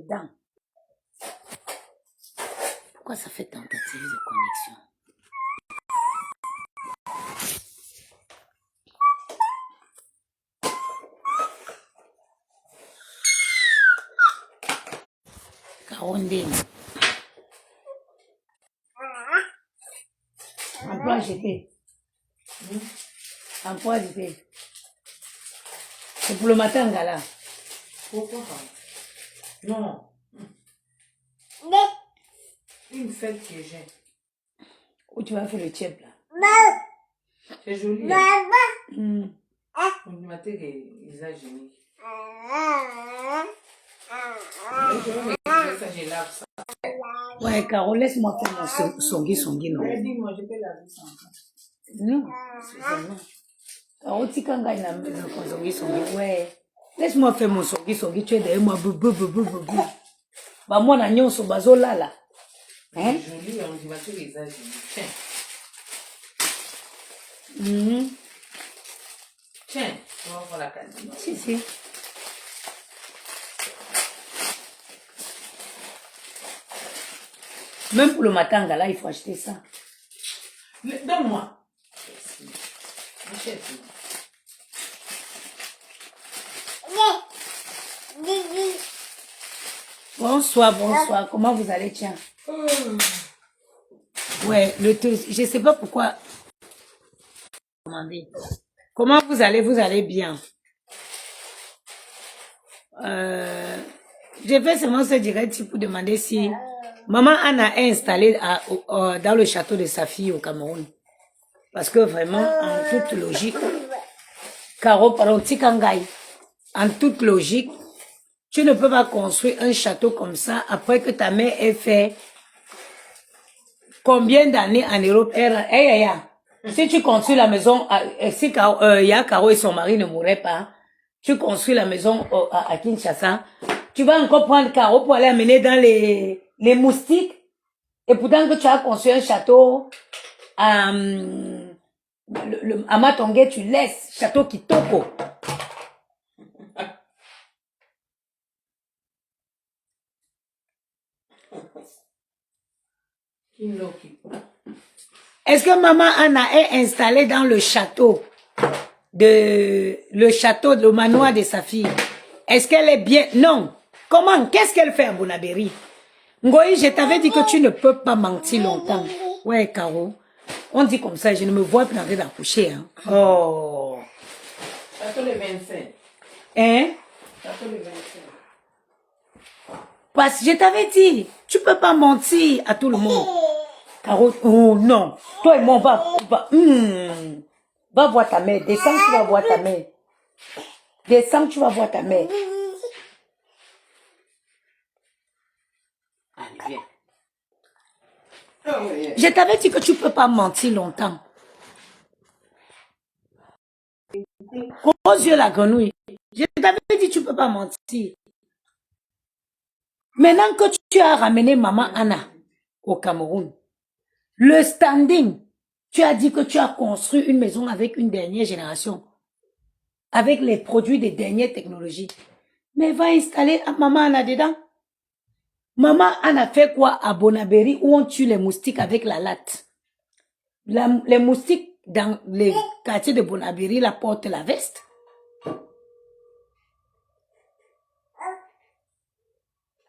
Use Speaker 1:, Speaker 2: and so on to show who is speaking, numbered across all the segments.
Speaker 1: dedans. Pourquoi ça fait tentative de connexion? Carondine. Emploi jeté. Emploi jeté. C'est pour le matin, gala.
Speaker 2: Pourquoi pas? Non. Une fête que j'ai.
Speaker 1: Où tu vas faire le tchèp là?
Speaker 2: C'est joli. Hein? On m'a dit qu'ils ont gêné.
Speaker 1: Ouais, Caro, laisse-moi faire mon songi, non?
Speaker 2: Dis-moi, je peux laver ça encore.
Speaker 1: Non, c'est seulement. Caro, tu quand gagne la maison, songi, ouais. Laisse-moi faire mon songi, tu es derrière moi, Bah, moi, na nyon so bazo là. Hein?
Speaker 2: C'est joli, on dit, que les ont gêné. Tiens, on va voir la canne.
Speaker 1: Si. Même pour le matin, là, il faut acheter ça.
Speaker 2: Donne-moi. Achète.
Speaker 1: Bonsoir. Comment vous allez, tiens? Ouais, je sais pas pourquoi. Comment vous allez? Vous allez bien? J'ai fait seulement ce direct pour demander si Maman Anna est installée dans le château de sa fille au Cameroun. Parce que vraiment, en toute logique, Caro, pardon, Tikangaï, en toute logique, tu ne peux pas construire un château comme ça après que ta mère ait fait combien d'années en Europe? Si tu construis la maison, si Caro et son mari ne mourraient pas, tu construis la maison à Kinshasa, tu vas encore prendre Caro pour aller amener dans les moustiques. Et pourtant que tu as construit un château à Matongé, tu laisses château Kitoko. Est-ce que maman Anna est installée dans le château le manoir de sa fille? Est-ce qu'elle est bien? Non. Comment? Qu'est-ce qu'elle fait à Bonabéry? Ngoï, je t'avais dit que tu ne peux pas mentir longtemps. Ouais, Caro. On dit comme ça, je ne me vois plus en train d'accoucher. Hein. Oh.
Speaker 2: Château le 25.
Speaker 1: Hein?
Speaker 2: Château le 25.
Speaker 1: Parce que je t'avais dit, tu peux pas mentir à tout le monde. Caro, oh non. Toi et moi, va voir ta mère. Descends, tu vas voir ta mère. Descends, tu vas voir ta mère. Allez, viens. Je t'avais dit que tu peux pas mentir longtemps. Gros yeux la grenouille. Je t'avais dit que tu peux pas mentir. Maintenant que tu as ramené maman Anna au Cameroun, le standing, tu as dit que tu as construit une maison avec une dernière génération, avec les produits des dernières technologies. Mais va installer maman Anna dedans. Maman Anna fait quoi à Bonabéry où on tue les moustiques avec la latte? Les moustiques dans les quartiers de Bonabéry la portent la veste.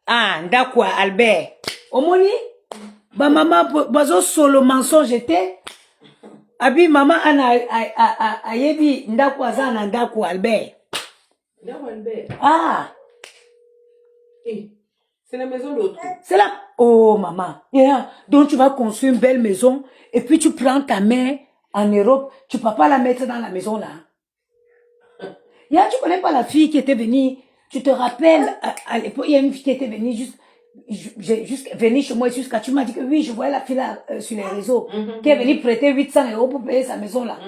Speaker 1: Ah, d'accord, Albert. Omoni, ba maman, bazo solo mensonge était. Abi maman Anna ayebi ndako azana ndako Albert.
Speaker 2: Ndako Albert.
Speaker 1: Ah.
Speaker 2: C'est la maison d'autre.
Speaker 1: C'est là. Oh maman. Yeah. Donc tu vas construire une belle maison et puis tu prends ta mère en Europe, tu peux pas la mettre dans la maison là. Yeah, tu connais pas la fille qui était venue. Tu te rappelles, à l'époque, il y a une fille qui était venue juste venue chez moi jusqu'à, tu m'as dit que oui, je voyais la fille là, sur les réseaux, qui est venue prêter 800 € pour payer sa maison là.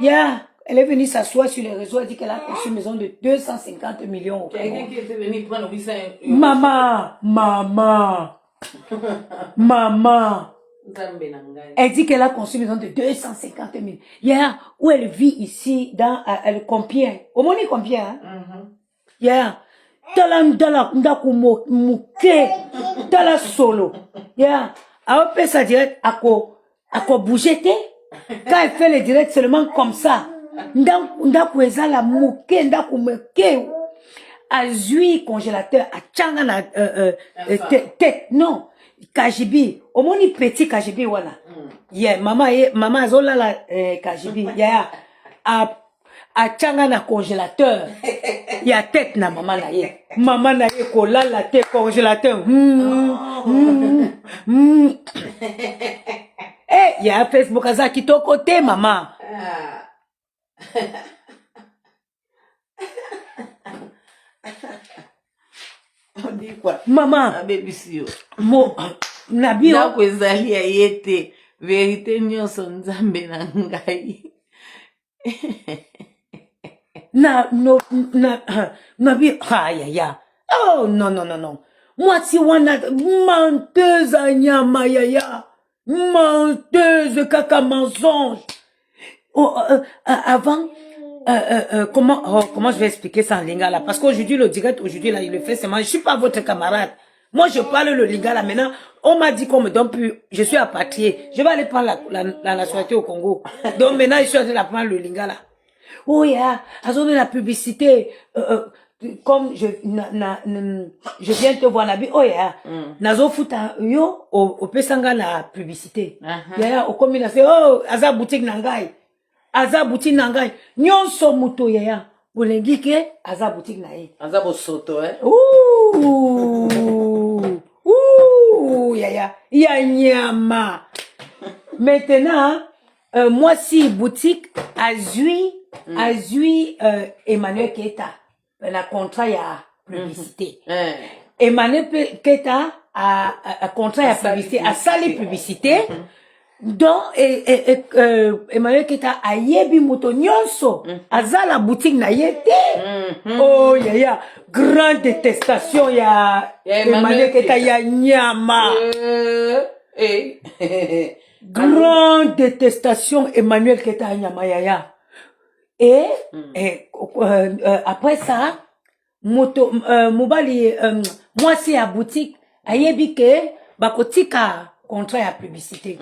Speaker 1: Yeah, elle est venue s'asseoir sur les réseaux, elle dit qu'elle a construit une maison de 250 millions.
Speaker 2: Quelqu'un qui était venu prendre 800 €.
Speaker 1: Maman. Elle dit qu'elle a construit une maison de 250 000. Yeah, où elle vit ici, dans le Compiègne. Au Moni Compiègne, hein? Yeah. tala ndala ndaku muke tala solo ya après ça direct ako bouger te quand elle fait le direct seulement comme ça ndaku ezala muke ndaku muke azui congélateur achanga na tête non kajibi omoni petit kajibi wana yeah mama azolala kajibi yeah achanga na congélateur ya tête na mama na ye kolala te congélateur eh ya Facebook aza kitoko te mama
Speaker 2: on dit quoi
Speaker 1: mama
Speaker 2: bébisio
Speaker 1: mo nabio
Speaker 2: na kwezali ayete vérité nyonso nzambe na ngai
Speaker 1: nabio ya oh non moi si wana menteuse anyama ya menteuse kaka mensonge avant comment je vais expliquer ça en lingala parce qu'aujourd'hui le direct aujourd'hui là il le fait c'est moi je suis pas votre camarade moi je parle le lingala maintenant on m'a dit qu'on me donne plus je suis apatrié je vais aller prendre la nationalité au Congo donc maintenant je suis en train d'apprendre le lingala oh yeah azone la publicité comme je viens te voir nabi oh yeah nazo futa yo au pesanga la publicité yeah au comme na fait oh aza boutique nangai aza boutique nangai nyonso muto yaya bolengi ke aza boutique na ye
Speaker 2: aza bosoto
Speaker 1: yaya ya nyama maintenant moi si boutique azui Emmanuel Keta na contrat ya publicité Emmanuel Keta a contrat ya publicité a sali publicité donc Emmanuel Keta a yebi moto nyonso azala boutique na yete oh yaya grande détestation ya Emmanuel Keta ya nyama grande détestation Emmanuel Keta ya nyama yaya et après ça moto mobali moi c'est à boutique ayebi ke bakotika contrat ya publicité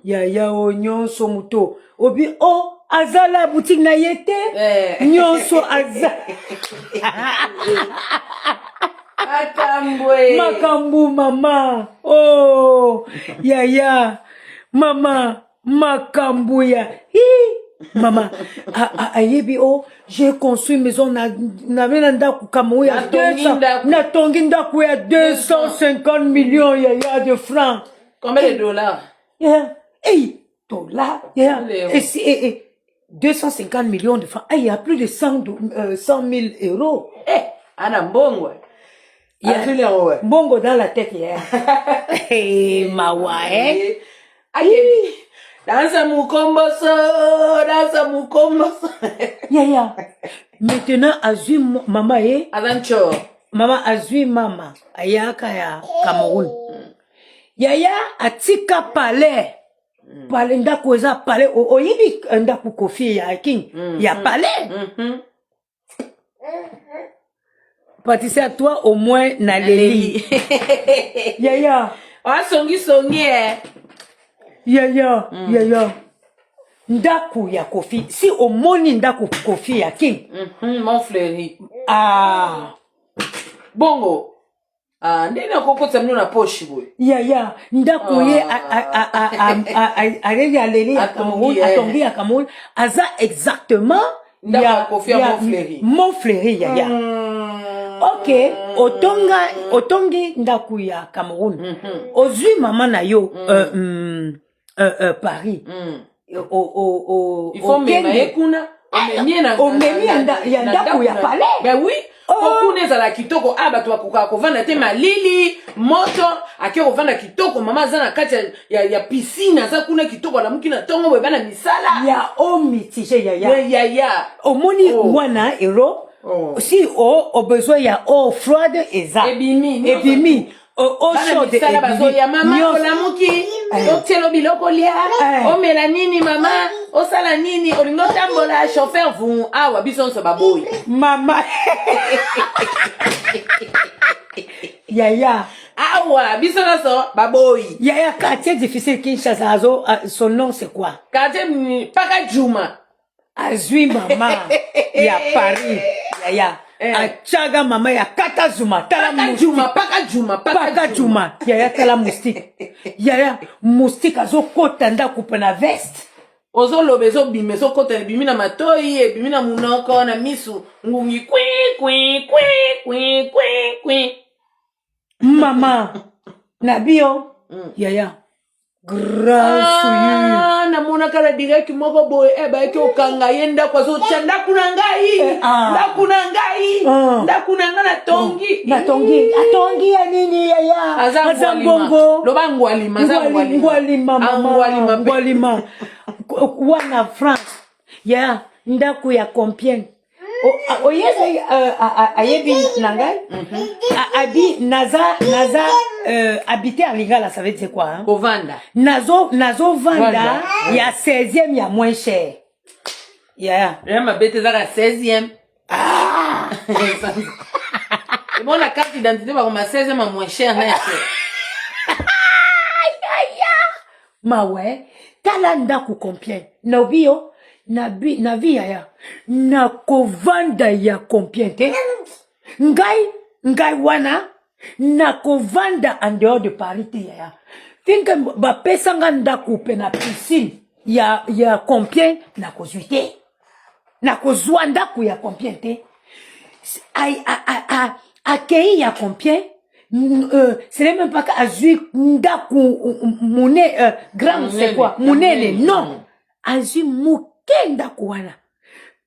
Speaker 1: ya nyonso muto obi o azala boutique na yete nyonso azala makambu mama oh ya mama makambu ya maman ayebi o j'ai construit maison na ndaku Cameroun ya 200 na tongi ndaku ya 250 millions ya de francs.
Speaker 2: Combien de dollars?
Speaker 1: Hey, dollars, et 250 millions de francs. Il y a plus de 100 000 euros.
Speaker 2: Ana mbongo.
Speaker 1: Mbongo dans la tête, mawa,
Speaker 2: Dansa mukomboso.
Speaker 1: Maintenant, azui mama
Speaker 2: Azancho.
Speaker 1: Mama azui mama ayaka ya Cameroun. Yaya atika palais. Palais ndako eza palais oyibi ndako kofi ya king ya palais. Pâtisser à toi au moins na leli. Yaya.
Speaker 2: Songi
Speaker 1: Yaya. Ndaku ya kofi. Si omoni ndaku kofi ya king.
Speaker 2: Mon fleuri.
Speaker 1: Bongo.
Speaker 2: Ndena koko tsamno na poche boy.
Speaker 1: Yaya. Ndaku ye areli aleli ya Cameroun. Atongi ya Cameroun. Aza exactement.
Speaker 2: Ndaku kofi ya mon fleuri.
Speaker 1: Mon fleuri yaya. Ok. Otongi ndaku ya Cameroun. Ozui mama na yo. Paris.
Speaker 2: Il faut me kuna
Speaker 1: omemi ya ndaku ya palais.
Speaker 2: Ben oui. Okune za la kitoko bato bakoka kovanda te malili moto ake kovanda kitoko mama za na kati ya piscine za kuna kitoko la mukina tongo boye bana misala
Speaker 1: ya omitije
Speaker 2: ya
Speaker 1: omoni wana ero si o besoin ya eau froide eza
Speaker 2: ebimi
Speaker 1: eau chaude
Speaker 2: ebimi ya mama la muki otielo biloko lia omela nini mama osala nini olingo tambola chauffeur vous awa biso nso baboyi
Speaker 1: Maman. Yaya.
Speaker 2: awa biso nso baboyi
Speaker 1: Yaya, quartier difficile Kinshasa, Azo, son nom c'est quoi?
Speaker 2: quartier paka Juma
Speaker 1: Azui maman. Ya Paris. Yaya. Achaga maman ya Kata Zuma. Tala
Speaker 2: paka Juma
Speaker 1: Yaya tala moustique. Yaya moustique azo kota nda coupe na veste.
Speaker 2: ozo lobe zo bime zo kota bimi na matoi e bimi na munoko na misu ngungi kwi
Speaker 1: Maman. Nabio. Yaya. Grâce
Speaker 2: na mona kala direct moko boy ba ke okanga yenda kwa zo chanda kuna ngai ndakuna na tongi
Speaker 1: atongi ya nini yaya
Speaker 2: azambongo loba
Speaker 1: ngwalima wana France ya ndaku ya Compiègne oyezi ayebi nangai abi naza habiter à Lingala, ça veut dire quoi hein?
Speaker 2: Kovanda
Speaker 1: nazo vanda ya 16e ya moins cher ya
Speaker 2: ma bête za 16e et bon la carte d'identité va comme 16e à moins cher na
Speaker 1: ma ouais talanda ku Compiègne na obio na vi ya na kovanda ya Compiègne ngai wana na kovanda en dehors de Paris te ya finka ba pesanga ndaku pe na piscine ya Compiègne na kozuite na kozwa ndaku ya Compiègne te akei ya Compiègne ce n'est même pas qu'azui ndaku mune grand c'est quoi munene non azui muke ndaku wana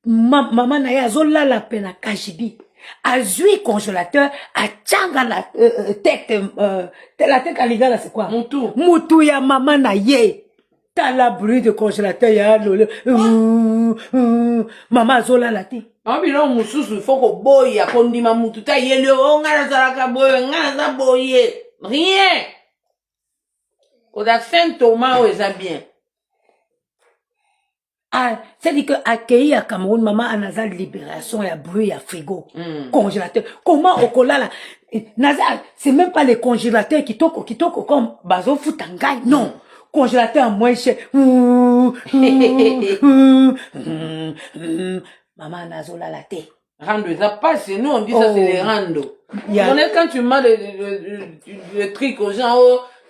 Speaker 1: maman na ya azolala pe na kajibi azui congélateur achanga la tête la tête à Lingala c'est quoi mutu ya maman na ye tala bruit de congélateur ya lolo maman azolala te
Speaker 2: Amabilo mususu il faut ko boya kondima mutu ta yele ngana zalaka boye ngana za boye rien o da Saint-Thomas eza bien
Speaker 1: c'est-à-dire que accueillir à Cameroun maman anaza libération ya bruit ya frigo congélateur comment okolala naza c'est même pas les congélateurs kitoko comme bazo futangai non congélateur à moins cher maman nazola la thé.
Speaker 2: Rando, ça passe, nous on dit ça c'est les rando. Quand tu mets le truc aux gens,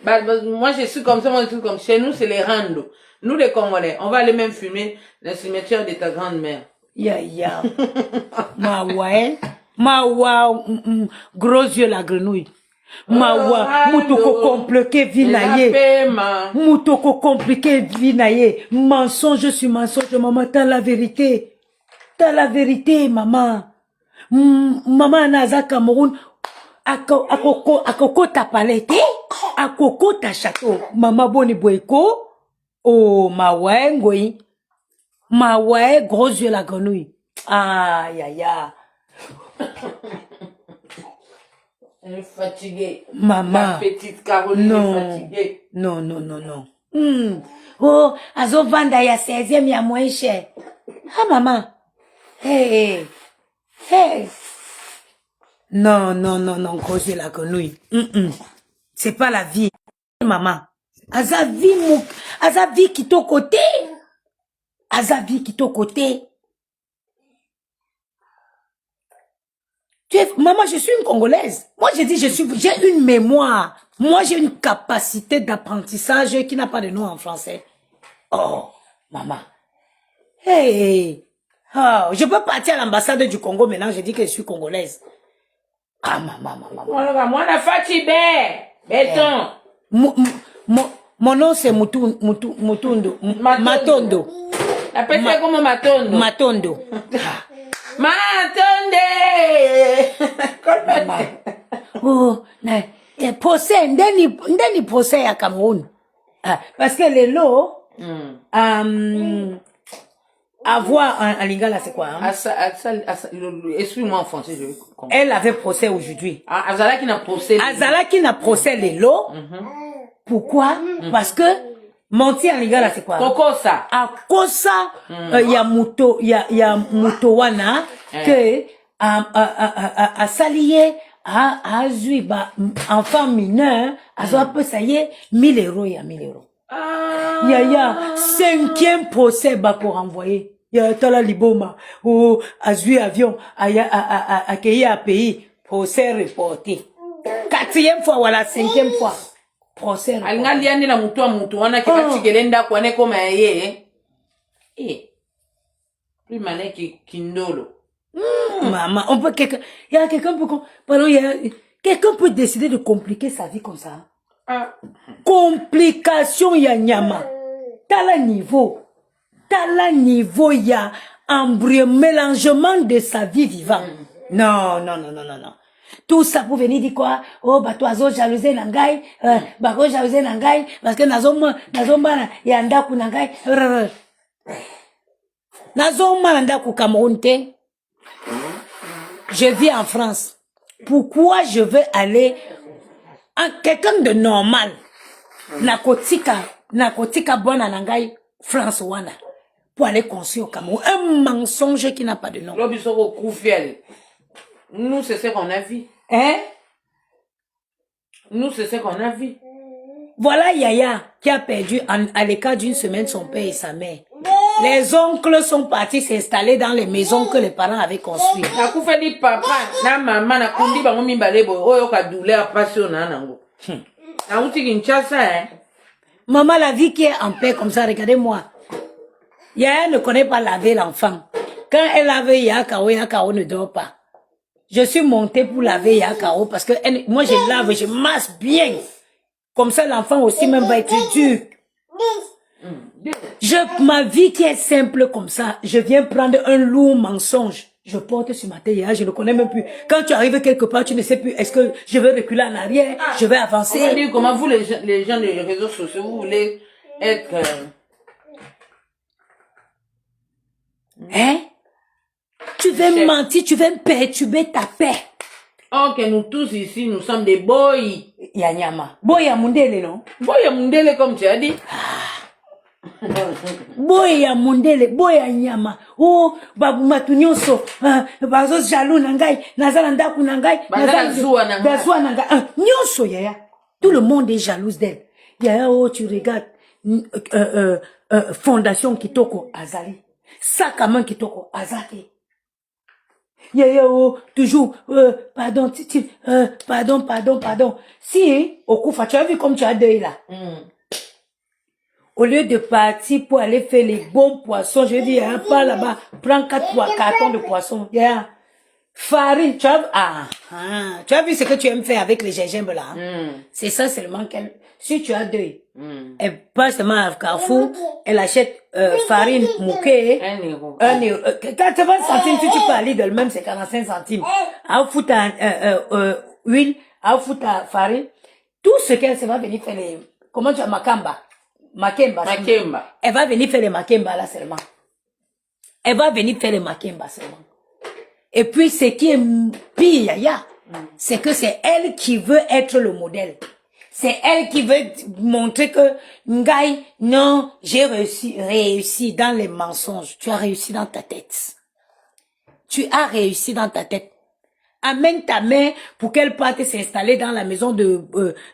Speaker 2: moi je suis comme ça, moi je suis comme chez nous c'est les rando. Nous les Congolais, on va aller même fumer dans le cimetière de ta grand-mère.
Speaker 1: Ya. Gros yeux la grenouille. Moutoko compliqué vinaye. Moutoko compliqué vinaye. Mensonge sur mensonge, maman, t'as la vérité. T'as la vérité, maman. Maman naza Cameroun. Akoko ta palette. Akoko ta château. Maman boni boyko. Oh, ma ouais, ngoi. Ma ouais, gros yeux la grenouille. Aïe, aïe, aïe.
Speaker 2: Elle est fatiguée.
Speaker 1: Maman.
Speaker 2: La petite Caroline est fatiguée.
Speaker 1: Non. Oh, azo vanda ya 16e ya moins cher. Ah, maman. Hey. Non, gros yeux la grenouille. C'est pas la vie. Maman. Azavi kitoko côté. Azavi kitoko côté. Maman, je suis une Congolaise. Moi, je dis, j'ai une mémoire. Moi, j'ai une capacité d'apprentissage qui n'a pas de nom en français. Oh, maman. Hey. Oh, je peux partir à l'ambassade du Congo maintenant, je dis que je suis Congolaise. Ah, maman.
Speaker 2: Moi, la fatiguée. Béton.
Speaker 1: Mon nom, c'est Matondo.
Speaker 2: Appelle ça comment Matondo?
Speaker 1: Matondo.
Speaker 2: Matonde.
Speaker 1: Oh, procès, ndeni procès à Cameroun. Parce que les lots, avoir en Lingala, c'est quoi? Hein?
Speaker 2: Explique-moi en français, je comprends.
Speaker 1: Elle avait procès aujourd'hui.
Speaker 2: Azala qui n'a procès.
Speaker 1: Azala qui n'a procès les lots. Pourquoi? Parce que mentir en lingala c'est quoi?
Speaker 2: Kokosa.
Speaker 1: À cause ça, il y a moto wana que à s'allier à zui ba enfant mineur à soit peu ça y est 1000 euros, il y a 1000 euros. Il y a 5e procès bah pour envoyer. Il y a tala liboma ou à zui avion à accueillir à pays procès reporté. 4e fois voilà 5e fois. Procès.
Speaker 2: Alingali ane la mutu wana kika chigelenda kwa ne koma ye. Plus malin qui Kindolo.
Speaker 1: Maman, on peut quelqu'un, il y a quelqu'un pardon, quelqu'un peut décider de compliquer sa vie comme ça. Complication ya nyama. Tala niveau, il y a un mélangement de sa vie vivante. Non. Tout ça pour venir dire quoi? Oh, bah, toi, jalousie nangai, bah, jalousie nangai, parce que nazoma, ya ndaku nangai, nazoma ndaku Cameroun te. Je vis en France. Pourquoi je veux aller en quelqu'un de normal? Nakotika bona nangai, France wana. Pour aller construire au Cameroun. Un mensonge qui n'a pas de nom.
Speaker 2: Nous, c'est ce qu'on a vu.
Speaker 1: Hein?
Speaker 2: Nous, c'est ce qu'on a vu.
Speaker 1: Voilà Yaya qui a perdu à l'écart d'une semaine son père et sa mère. Les oncles sont partis s'installer dans les maisons que les parents avaient construites.
Speaker 2: Papa, na maman, na kundi bango mimbalebo, oyo ka douleur passion na nango. Na uti Kinshasa, hein.
Speaker 1: Maman, la vie qui est en paix comme ça, regardez-moi. Yaya ne connaît pas laver l'enfant. Quand elle lave Yakao ne dort pas. Je suis montée pour laver Yakao parce que moi je lave, je masse bien. Comme ça l'enfant aussi même va être dur. Ma vie qui est simple comme ça, je viens prendre un lourd mensonge. Je porte sur ma tête, je ne connais même plus. Quand tu arrives quelque part, tu ne sais plus, est-ce que je vais reculer en arrière, je vais avancer.
Speaker 2: On va dire comment vous les gens des réseaux sociaux, vous voulez être...
Speaker 1: Hein? Tu veux mentir, tu veux perturber ta paix.
Speaker 2: Oh, que nous tous ici, nous sommes des boys.
Speaker 1: Yanyama. Boy ya mundele, non?
Speaker 2: Boy ya mundele, comme tu as dit.
Speaker 1: Boy ya mundele, boy ya nyama. Oh, babu matunyoso. Bazo jaloux nangai, nazala ndaku nangai,
Speaker 2: nazala zua
Speaker 1: nangai. Nyoso yaya. Tout le monde est jalouse d'elle. Yaya, oh, tu regardes Fondation Kitoko Azali. Sakaman Kitoko Azali. Yaya, oh, toujours, pardon, Titi, pardon. Si, au coup, tu as vu comme tu as deuil là. Au lieu de partir pour aller faire les bons poissons, je dis, hein, pas là-bas, prends 4 cartons de poissons. Yeah. Farine, tu as vu ce que tu aimes faire avec les gingembre là. C'est ça seulement qu'elle, si tu as deuil, elle passe seulement à Carrefour, elle achète farine mouquée, 1 euro. 80 centimes, si tu peux aller de même, c'est 45 centimes. À foutre huile, à foutre farine, tout ce qu'elle se va venir faire les, comment tu as Makemba. Elle va venir faire les Makemba là seulement. Et puis, ce qui est pire, c'est que c'est elle qui veut être le modèle. C'est elle qui veut montrer que, Ngai, non, j'ai réussi dans les mensonges. Tu as réussi dans ta tête. Amène ta mère pour qu'elle parte s'installer dans la maison de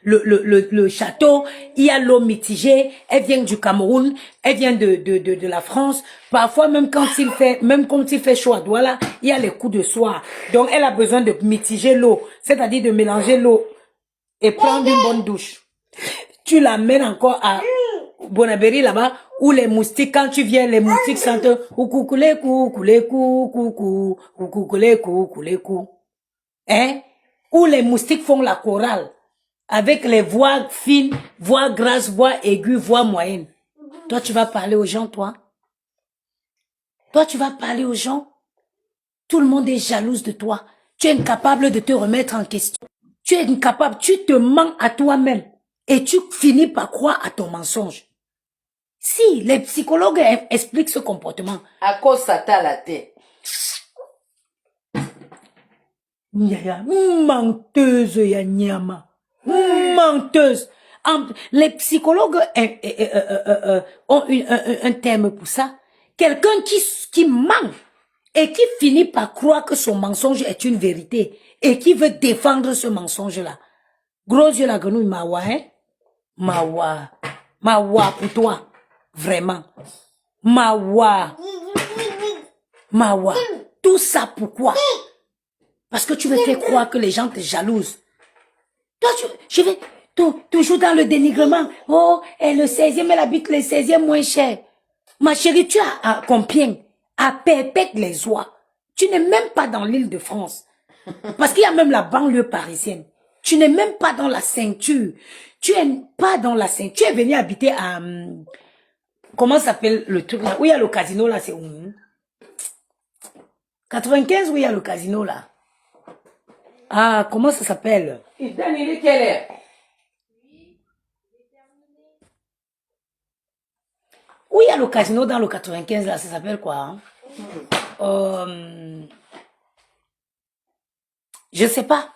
Speaker 1: le château. Il y a l'eau mitigée. Elle vient du Cameroun. Elle vient de la France. Parfois, même quand il fait chaud à Douala, il y a les coups de soir. Donc, elle a besoin de mitiger l'eau. C'est-à-dire de mélanger l'eau et prendre une bonne douche. Tu l'amènes encore à Bonabéry là-bas, où les moustiques, quand tu viens, les moustiques sentent hein? Où les moustiques font la chorale avec les voix fines, voix grasses, voix aiguës, voix moyennes. Toi, tu vas parler aux gens, toi? Tout le monde est jalouse de toi. Tu es incapable de te remettre en question. Tu te mens à toi-même et tu finis par croire à ton mensonge. Si, les psychologues expliquent ce comportement.
Speaker 2: À cause ça t'a la tête.
Speaker 1: Menteuse ya nyama. Menteuse. Les psychologues ont un terme pour ça. Quelqu'un qui ment et qui finit par croire que son mensonge est une vérité et qui veut défendre ce mensonge-là. Gros yeux la grenouille, mawa, hein? Mawa pour toi. Vraiment. Mawa. Tout ça pourquoi? Parce que tu veux faire croire que les gens te jalousent. Toi, je vais toujours dans le dénigrement. Oh, et le 16e, elle habite le 16e moins cher. Ma chérie, tu as à Compiègne, à Perpète-les-Oies. Tu n'es même pas dans l'île de France. Parce qu'il y a même la banlieue parisienne. Tu n'es même pas dans la ceinture. Tu es pas dans la ceinture. Tu es venu habiter à... comment s'appelle le truc là? Où il y a le casino là, c'est où? 95, où il y a le casino là. Ah, comment ça s'appelle?
Speaker 2: Il est quelle heure?
Speaker 1: Où il y a le casino dans le 95 là, ça s'appelle quoi? Je sais pas.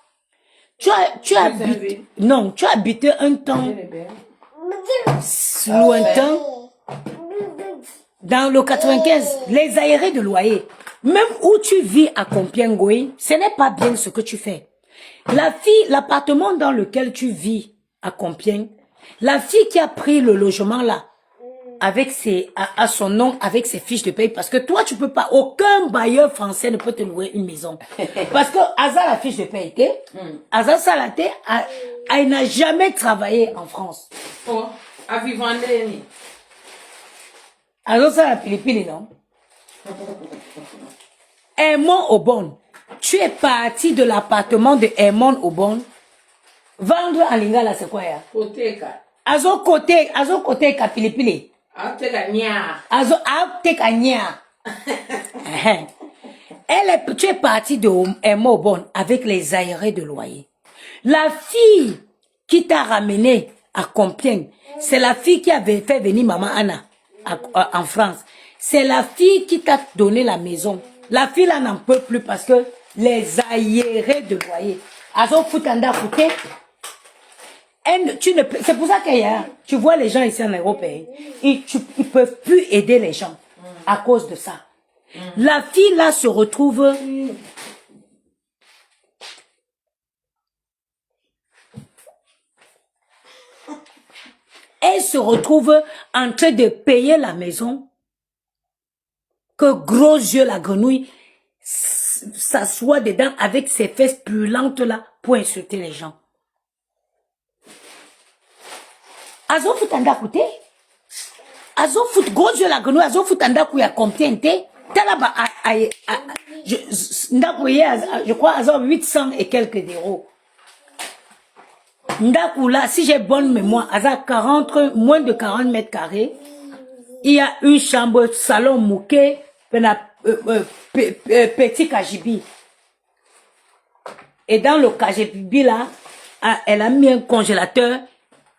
Speaker 1: Tu as habité, non, tu as habité un temps lointain dans le 95, les aérés de loyer. Même où tu vis à Compiègne, ce n'est pas bien ce que tu fais. La fille, l'appartement dans lequel tu vis à Compiègne, la fille qui a pris le logement là, avec à son nom, avec ses fiches de paye, parce que toi, tu peux pas, aucun bailleur français ne peut te louer une maison. Parce que Aza la fiche de paye, Aza Salaté, elle n'a jamais travaillé en France.
Speaker 2: Oh, à Vivandeni.
Speaker 1: Aza la Pilipili, non? Hermon Aubonne. Tu es parti de l'appartement de Hermon Aubonne. Vendre en Lingala, c'est quoi, ya?
Speaker 2: Côté,
Speaker 1: Azo côté Pilipili. Tu es partie de Mobon avec les aérés de loyer. La fille qui t'a ramené à Compiègne, c'est la fille qui avait fait venir maman Anna en France. C'est la fille qui t'a donné la maison. La fille là n'en peut plus parce que les aérés de loyer. Azo Futanda Fouté. C'est pour ça qu'il y a, tu vois les gens ici en Europe, ils peuvent plus aider les gens à cause de ça. La fille là se retrouve elle se retrouve en train de payer la maison que gros yeux la grenouille s'assoit dedans avec ses fesses puantes là pour insulter les gens. Azo futanda kute. Azo fut gros yeux la grenouille. Azo futanda kuya Compiègne. Talaba je crois azo 800 et quelques d'euros. Ndakula, si j'ai bonne mémoire, azo 40, moins de 40 mètres carrés. Il y a une chambre, salon mouquet, petit kajibi. Et dans le kajibi là, elle a mis un congélateur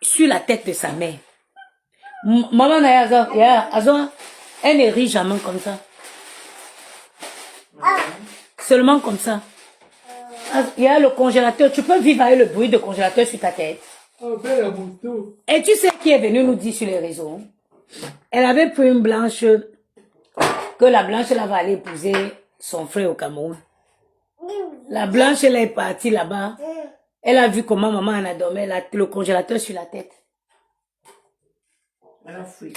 Speaker 1: sur la tête de sa mère. Maman elle ne rit jamais comme ça. Seulement comme ça. Il y a le congélateur. Tu peux vivre avec le bruit de congélateur sur ta tête. Et tu sais qui est venu nous dire sur les réseaux? Elle avait pris une blanche, que la blanche là va aller épouser son frère au Cameroun. La blanche elle est partie là-bas. Elle a vu comment maman en a dormi, le congélateur sur la tête.
Speaker 2: Elle a fui.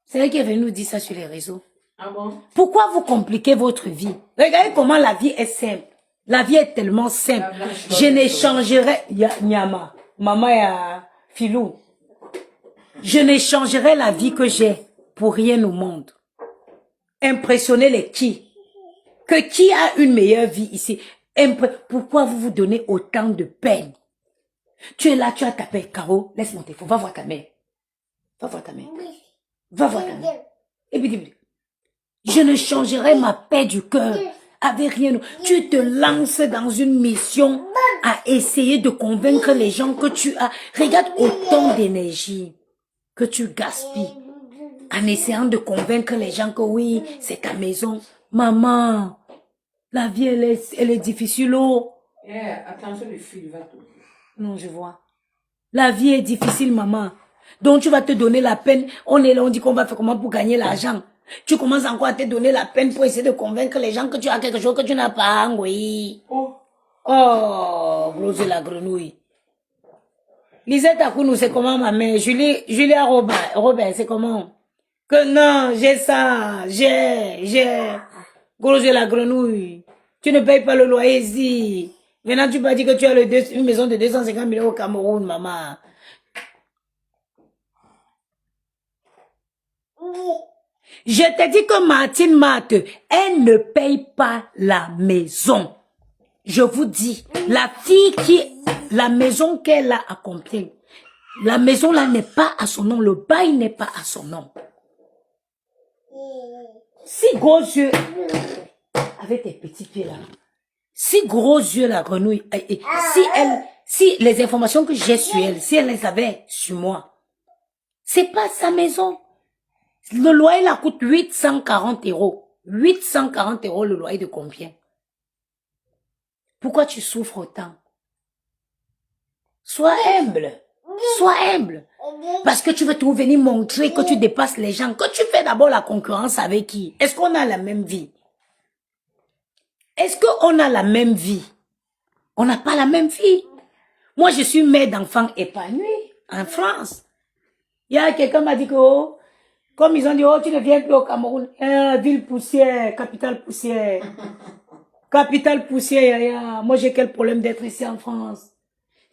Speaker 1: C'est elle qui est venue nous dire ça sur les réseaux.
Speaker 2: Ah bon?
Speaker 1: Pourquoi vous compliquez votre vie? Regardez comment la vie est simple. La vie est tellement simple. Je n'échangerai... Nyama, maman et Filou. Je n'échangerai la vie que j'ai pour rien au monde. Impressionner les qui? Que qui a une meilleure vie ici? Pourquoi vous vous donnez autant de peine? Tu es là, tu as ta paix. Caro, laisse mon téléphone. Va voir ta mère. Va voir ta mère. Va voir ta mère. Et puis, je ne changerai ma paix du cœur avec rien. Tu te lances dans une mission à essayer de convaincre les gens que tu as. Regarde autant d'énergie que tu gaspilles en essayant de convaincre les gens que oui, c'est ta maison. Maman, la vie, elle est difficile. Oh.
Speaker 2: Yeah, attention, le fil va tout.
Speaker 1: Non, je vois. La vie est difficile, maman. Donc, tu vas te donner la peine. On est là, on dit qu'on va faire comment pour gagner l'argent. Tu commences encore à te donner la peine pour essayer de convaincre les gens que tu as quelque chose que tu n'as pas, oui. Oh, gros la grenouille. Lisette Akounou, c'est comment, ma mère? Julia Robert, c'est comment? Que non, j'ai ça, j'ai. Gros la grenouille. Tu ne payes pas le loyer ici. Maintenant, tu m'as dit que tu as une maison de 250 millions au Cameroun, maman. Je t'ai dit que Martine Marthe, elle ne paye pas la maison. Je vous dis, la fille la maison qu'elle a accomplie, la maison là n'est pas à son nom, le bail n'est pas à son nom. Si gros yeux, avec tes petits pieds là, si gros yeux la grenouille, si les informations que j'ai sur elle, si elle les avait sur moi, c'est pas sa maison. Le loyer la coûte 840 euros. 840 euros le loyer de combien? Pourquoi tu souffres autant? Sois humble. Sois humble. Parce que tu veux tout venir montrer que tu dépasses les gens. Que tu fais d'abord la concurrence avec qui? Est-ce qu'on a la même vie? Est-ce qu'on a la même vie? On n'a pas la même vie. Moi, je suis mère d'enfants épanouis en France. Il y a quelqu'un qui m'a dit que, oh, comme ils ont dit, oh, tu ne viens plus au Cameroun. Ville poussière, capitale poussière. Capitale poussière, moi j'ai quel problème d'être ici en France.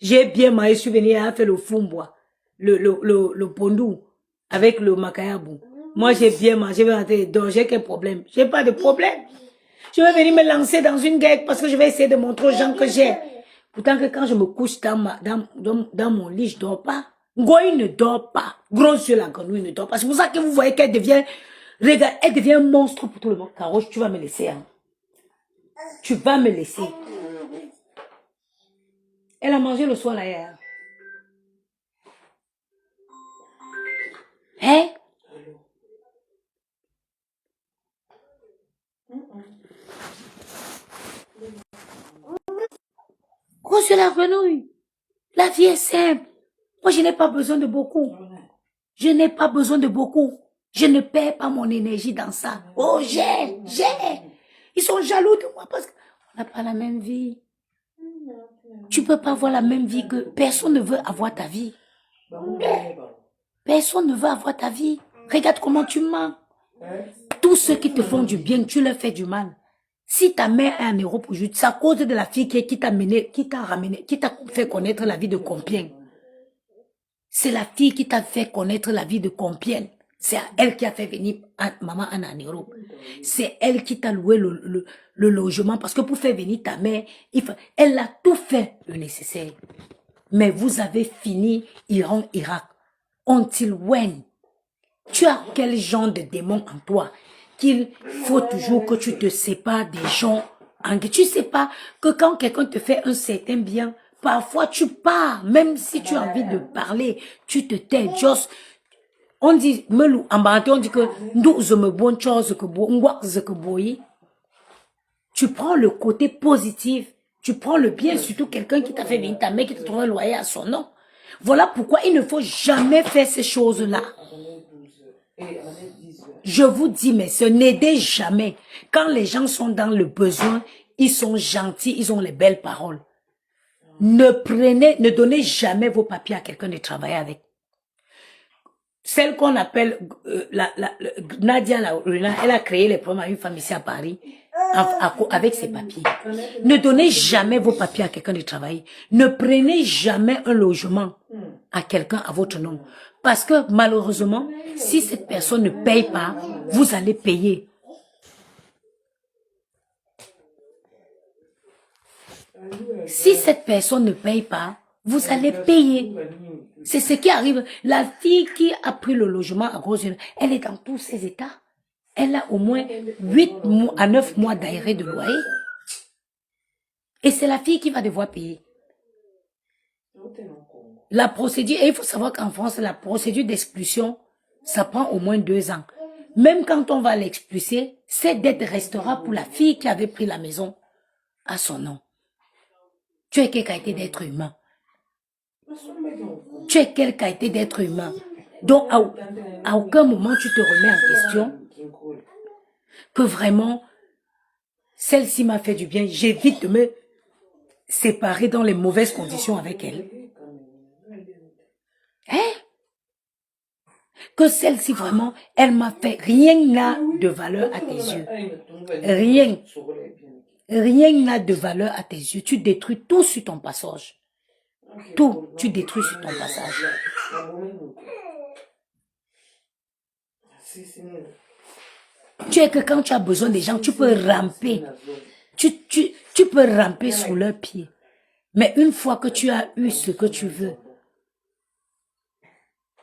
Speaker 1: J'ai bien maillé, je suis venu à faire le fumbois, le pondou, avec le macayabou. Moi j'ai bien mangé, j'ai quel problème? J'ai pas de problème. Je vais venir me lancer dans une guerre parce que je vais essayer de montrer aux gens que j'ai. Pourtant que quand je me couche dans mon lit, je dors pas. Goy ne dort pas. Gros sur la grenouille ne dort pas. C'est pour ça que vous voyez qu'elle devient, regarde, elle devient un monstre pour tout le monde. Caroche, tu vas me laisser, hein. Tu vas me laisser. Elle a mangé le soir là hier. Hein? Gros sur la grenouille. La vie est simple. Moi, je n'ai pas besoin de beaucoup. Je n'ai pas besoin de beaucoup. Je ne perds pas mon énergie dans ça. Oh, j'ai. Ils sont jaloux de moi parce qu'on n'a pas la même vie. Tu peux pas avoir la même vie que personne ne veut avoir ta vie. Personne ne veut avoir ta vie. Regarde comment tu mens. Tous ceux qui te font du bien, tu leur fais du mal. Si ta mère est en Europe aujourd'hui, c'est à cause de la fille qui t'a ramené, qui t'a fait connaître la vie de Compiègne. C'est la fille qui t'a fait connaître la vie de Compiègne. C'est elle qui a fait venir maman Anna en Europe. C'est elle qui t'a loué le logement parce que pour faire venir ta mère, elle a tout fait le nécessaire. Mais vous avez fini Iran-Irak. Until when? Tu as quel genre de démon en toi qu'il faut toujours que tu te sépares des gens. Tu sais pas que quand quelqu'un te fait un certain bien, parfois tu pars, même si tu as envie de parler, tu te tais. Just, on dit, on dit que tu prends le côté positif, tu prends le bien, surtout quelqu'un qui t'a fait venir ta mère, qui t'a trouvé un loyer à son nom. Voilà pourquoi il ne faut jamais faire ces choses-là. Je vous dis, mais ce n'aidez jamais. Quand les gens sont dans le besoin, ils sont gentils, ils ont les belles paroles. Ne donnez jamais vos papiers à quelqu'un de travailler avec. Celle qu'on appelle Nadia, elle a créé les problèmes à une femme ici à Paris avec ses papiers. Ne donnez jamais vos papiers à quelqu'un de travailler. Ne prenez jamais un logement à quelqu'un à votre nom. Parce que malheureusement, si cette personne ne paye pas, vous allez payer. Si cette personne ne paye pas, vous allez payer. C'est ce qui arrive. La fille qui a pris le logement à Gros-Yeux, elle est dans tous ses états. Elle a au moins 8 à 9 mois d'arrêt de loyer. Et c'est la fille qui va devoir payer. La procédure, et il faut savoir qu'en France, la procédure d'expulsion, ça prend au moins 2 ans. Même quand on va l'expulser, cette dette restera pour la fille qui avait pris la maison à son nom. Tu es quelle qualité d'être humain? Tu es quelle qualité d'être humain? Donc, à aucun moment, tu te remets en question que vraiment, celle-ci m'a fait du bien. J'évite de me séparer dans les mauvaises conditions avec elle. Hein? Que celle-ci, vraiment, elle m'a fait. Rien n'a de valeur à tes yeux. Rien. Rien n'a de valeur à tes yeux. Tu détruis tout sur ton passage. Tout, tu détruis sur ton passage. Tu es que quand tu as besoin des gens, tu peux ramper. Tu peux ramper sous leurs pieds. Mais une fois que tu as eu ce que tu veux,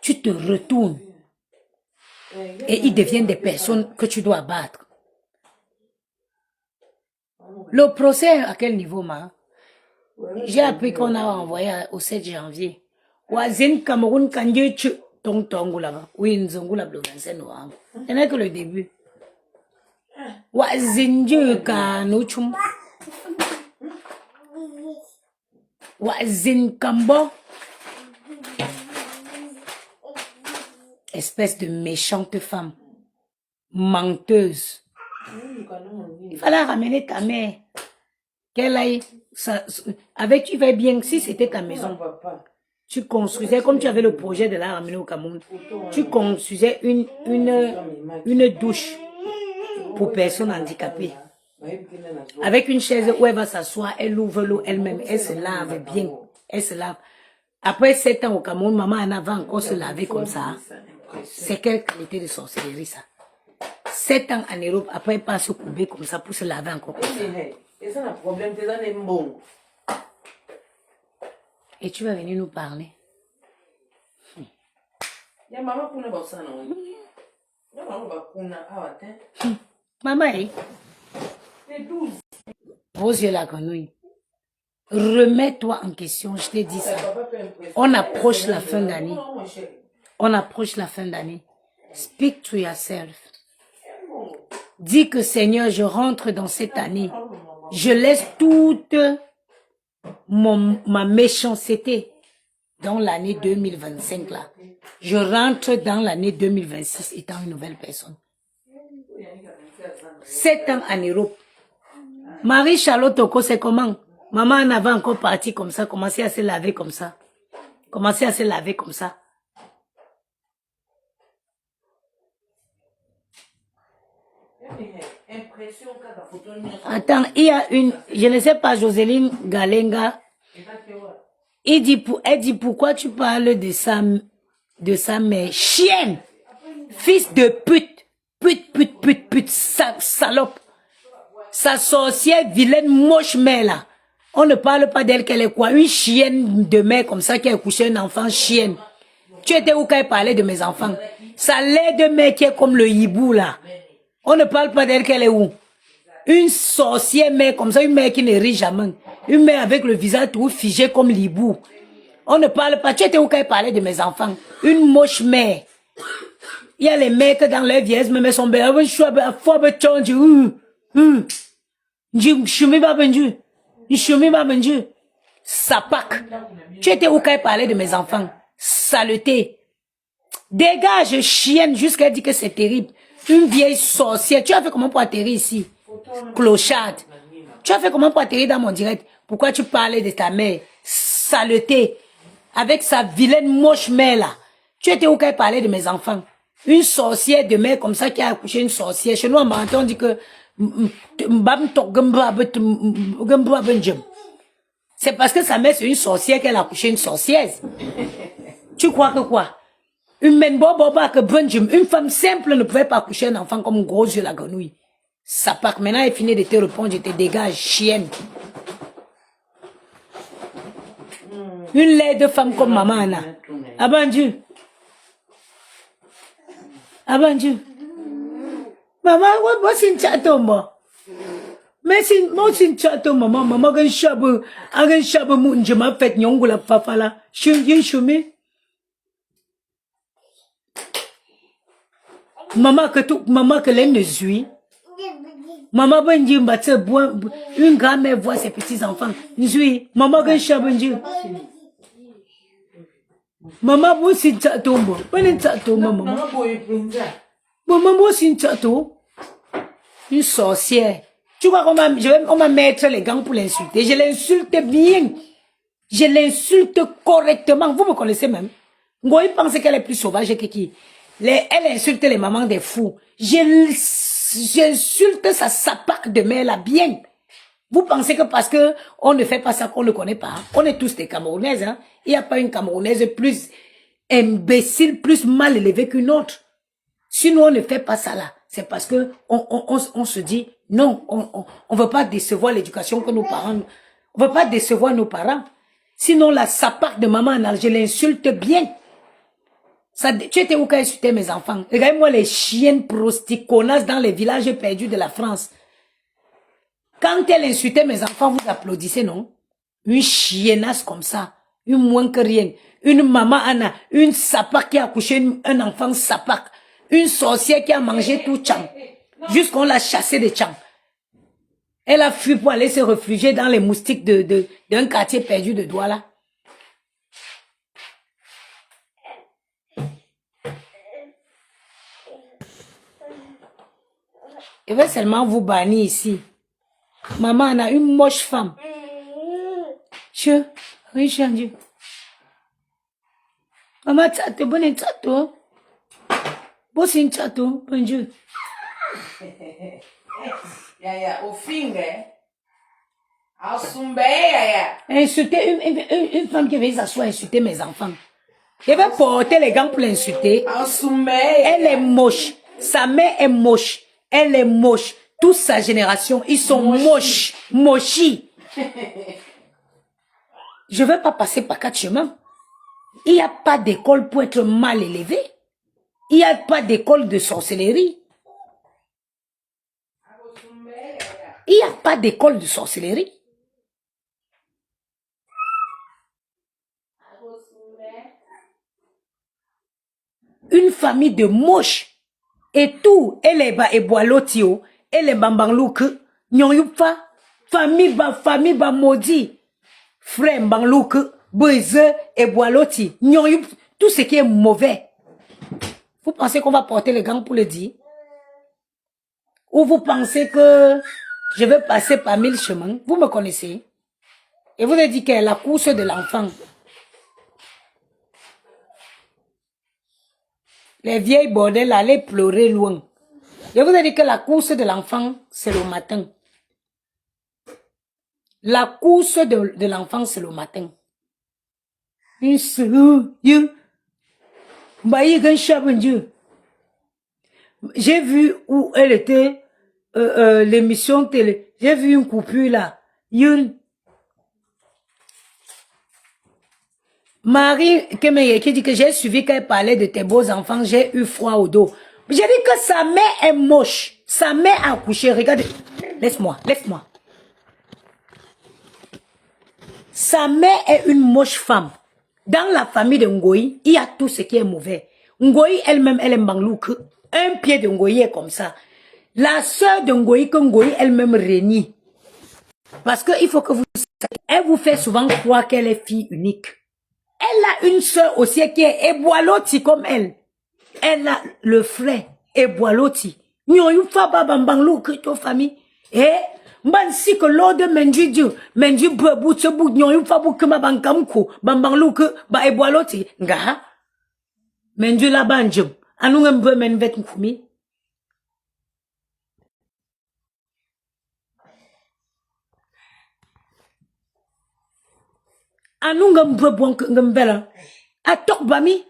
Speaker 1: tu te retournes. Et ils deviennent des personnes que tu dois battre. Le procès, à quel niveau, ma? J'ai appris qu'on a envoyé au 7 janvier. Wazin Cameroun Kanye Tong Tongo là-bas. Oui, Nzongula le 25 novembre. Ce n'est que le début. Wazin Dieu Kanouchum. Wazin Kambo. Espèce de méchante femme. Menteuse. Il fallait ramener ta mère. Qu'elle aille. Avec tu vas bien, si c'était ta maison. Tu construisais, comme tu avais le projet de la ramener au Cameroun, tu construisais une douche pour personnes handicapées. Avec une chaise où elle va s'asseoir, elle ouvre l'eau elle-même, elle se lave bien. Elle se lave. Après 7 ans au Cameroun, maman en avant encore se laver comme ça. C'est quelle qualité de sorcellerie ça? 7 ans en Europe, après elle passe se couper comme ça pour se laver encore comme ça. Et tu vas venir nous parler. Maman, vos yeux la grenouille. Remets-toi en question, je t'ai dit ça. On approche la fin d'année. On approche la fin d'année. Speak to yourself. Dis que Seigneur, je rentre dans cette année. Je laisse toute ma méchanceté dans l'année 2025 là. Je rentre dans l'année 2026 étant une nouvelle personne. 7 ans en Europe. Marie-Charlotte Oko, c'est comment? Maman en avait encore parti comme ça, commencé à se laver comme ça. Commencé à se laver comme ça. Attends, il y a une, je ne sais pas, Joséline Galenga. Elle dit pourquoi tu parles de sa mère. Chienne! Fils de pute! Pute, salope! Sa sorcière vilaine moche mère là. On ne parle pas d'elle qu'elle est quoi? Une chienne de mère comme ça qui a couché un enfant chienne. Tu étais où quand elle parlait de mes enfants? Sa lait de mère qui est comme le hibou là. On ne parle pas d'elle qu'elle est où? Une sorcière mère comme ça, une mère qui ne rit jamais. Une mère avec le visage tout figé comme l'hibou. On ne parle pas. Tu étais où quand elle parlait de mes enfants? Une moche mère. Il y a les mères que dans leur vieillesse, mais sont belles. Sapak. Tu étais où quand elle parlait de mes enfants? Saleté. Dégage, chienne, jusqu'à dire que c'est terrible. Une vieille sorcière. Tu as fait comment pour atterrir ici? Clochard. Tu as fait comment pour atterrir dans mon direct? Pourquoi tu parlais de ta mère? Saleté. Avec sa vilaine moche mère là. Tu étais où quand elle parlait de mes enfants? Une sorcière de mère comme ça qui a accouché une sorcière. Chez nous, en Marantais, on dit que c'est parce que sa mère c'est une sorcière qu'elle a accouché une sorcière. Tu crois que quoi? Une femme simple ne pouvait pas accoucher un enfant comme gros yeux la grenouille. Ça part. Maintenant, elle finit de te répondre, je te dégage, chienne. Une laide femme comme maman Anna. Abandu. Abandu. Maman, moi c'est une chatombe. Mais si moi c'est une chatombe, maman gan shabu moun je m'a fait nyongo la fafala. Chumi. Maman que l'elle ne suit. Maman ben dit une grand-mère voit ses petits enfants. Nzui, maman gan shabu. Maman, moi aussi, tchato, bon. Bonne tchato, maman. Maman, moi aussi, tchato. Une sorcière. Tu vois qu'on va mettre les gants pour l'insulter. Je l'insulte bien. Je l'insulte correctement. Vous me connaissez même. Ngoï pense qu'elle est plus sauvage que qui. Elle insulte les mamans des fous. J'insulte sa sapac de mère là bien. Vous pensez que parce que on ne fait pas ça qu'on ne connaît pas. On est tous des Camerounaises. Hein? Il n'y a pas une Camerounaise plus imbécile, plus mal élevée qu'une autre. Si nous on ne fait pas ça là, c'est parce que on se dit non, on veut pas décevoir l'éducation que nos parents, on veut pas décevoir nos parents. Sinon la sapac de maman en Algérie l'insulte bien. Ça, tu étais où quand insultait mes enfants? Regardez-moi les chiennes prosticonasses dans les villages perdus de la France. Quand elle insultait mes enfants, vous applaudissez, non? Une chiennasse comme ça, une moins que rien. Une maman Anna, une sapac qui a accouché un enfant sapac. Une sorcière qui a mangé tout Tchang. Jusqu'on l'a chassé de Tchang. Elle a fui pour aller se réfugier dans les moustiques d'un quartier perdu de Douala. Je vais seulement vous bannir ici. Maman, on a une moche femme. Oui, Dieu. Maman, t'es bonne, t'es Bossing tchato, bon Dieu.
Speaker 2: Yaya, au finger. À Sumbe, yaya.
Speaker 1: Insulter une femme qui veut s'asseoir, insulter mes enfants. Je vais porter les gants pour l'insulter. Elle est moche. Sa mère est moche. Elle est moche. Toute sa génération, ils sont moches. Mochis. Je ne vais pas passer par 4 chemins. Il n'y a pas d'école pour être mal élevé. Il n'y a pas d'école de sorcellerie. Il n'y a pas d'école de sorcellerie. Une famille de moches. Et tout, elle est bas et boilotio, elle est bambanglouk, nyonyupa, famille ba maudit. Frère banglouk, boise et boiloti, nyonyup, tout ce qui est mauvais. Vous pensez qu'on va porter les gants pour le dire? Ou vous pensez que je vais passer par 1000 chemins? Vous me connaissez. Et vous avez dit qu'elle est la course de l'enfant. Les vieilles bordels allaient pleurer loin. Je vous ai dit que la course de l'enfant, c'est le matin. La course de l'enfant, c'est le matin. J'ai vu où elle était, l'émission télé. J'ai vu une coupure là. Marie qui dit que j'ai suivi qu'elle parlait de tes beaux enfants, j'ai eu froid au dos. J'ai dit que sa mère est moche. Sa mère a accouché. Regardez. Laisse-moi. Sa mère est une moche femme. Dans la famille de Ngoï, il y a tout ce qui est mauvais. Ngoï elle-même, elle est manglouk. Un pied de Ngoï est comme ça. La sœur de Ngoï, que Ngoï elle-même renie. Parce qu'il faut que vous sachiez, elle vous fait souvent croire qu'elle est fille unique. Elle a une sœur aussi qui est Eboiloti comme elle. Elle a le frère Eboiloti. Nyoyu faba bambanglu que ton famille. Mbansi que l'eau de menju bebu tsebu nyoyu fabu que ma bankamku bambanglu que ba Eboiloti. Nga. Menju la banjum. Anu ngembe menvet nkumi. Anu ngembe bon ngembela. Atok bami.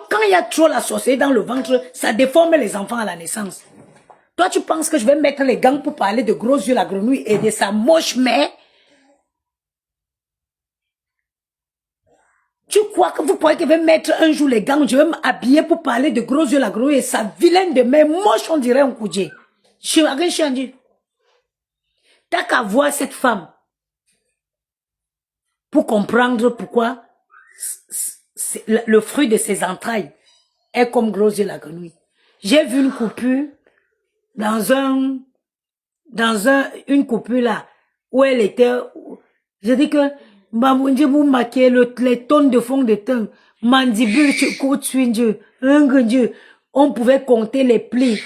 Speaker 1: Quand il y a trop la sorcellerie dans le ventre, ça déforme les enfants à la naissance. Toi, tu penses que je vais mettre les gants pour parler de gros yeux la grenouille et de sa moche mère? Tu crois que vous croyez que je vais mettre un jour les gants, je vais m'habiller pour parler de gros yeux la grenouille et sa vilaine de mère moche, on dirait un coudé. Je suis rien changé. T'as qu'à voir cette femme pour comprendre pourquoi le fruit de ses entrailles est comme gros yeux la grenouille. J'ai vu une coupure une coupure là, où elle était, je dis que, vous maquillez les tonnes de fond de teint, mandibule, on pouvait compter les plis.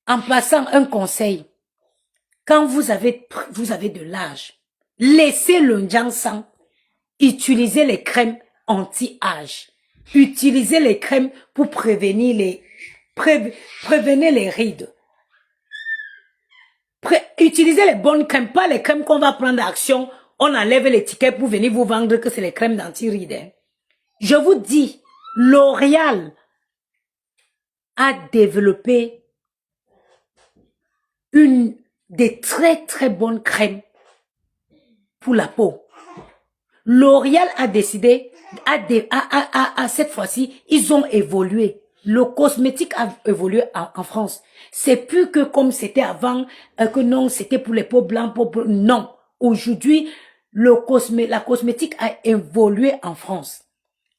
Speaker 1: En passant un conseil, quand vous avez de l'âge, laissez le Njansan, utilisez les crèmes anti-âge. Utilisez les crèmes pour prévenir les rides. Utilisez les bonnes crèmes, pas les crèmes qu'on va prendre action. On enlève l'étiquette pour venir vous vendre que c'est les crèmes d'anti-rides. Hein. Je vous dis, L'Oréal a développé des très très bonnes crèmes pour la peau. L'Oréal a décidé, cette fois-ci, ils ont évolué. Le cosmétique a évolué en France. C'est plus que comme c'était avant, que non, c'était pour les peaux blancs, non. Aujourd'hui, la cosmétique a évolué en France.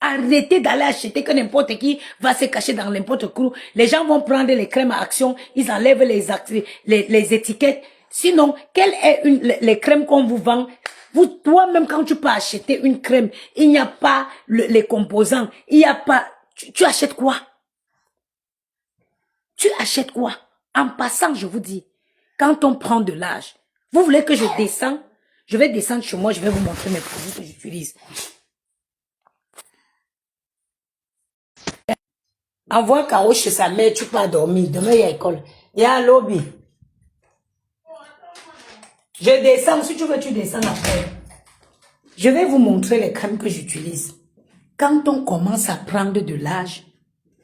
Speaker 1: Arrêtez d'aller acheter que n'importe qui va se cacher dans n'importe quoi. Les gens vont prendre les crèmes à action, ils enlèvent les étiquettes. Sinon, quelle est les crèmes qu'on vous vend? Toi-même, quand tu peux acheter une crème, il n'y a pas les composants, il n'y a pas... Tu achètes quoi? Tu achètes quoi? En passant, je vous dis, quand on prend de l'âge, vous voulez que je descende? Je vais descendre chez moi, je vais vous montrer mes produits que j'utilise. Envoie Caro chez sa mère, tu peux dormir. Demain, il y a école. Il y a un lobby. Je descends, si tu veux, tu descends après. Je vais vous montrer les crèmes que j'utilise. Quand on commence à prendre de l'âge,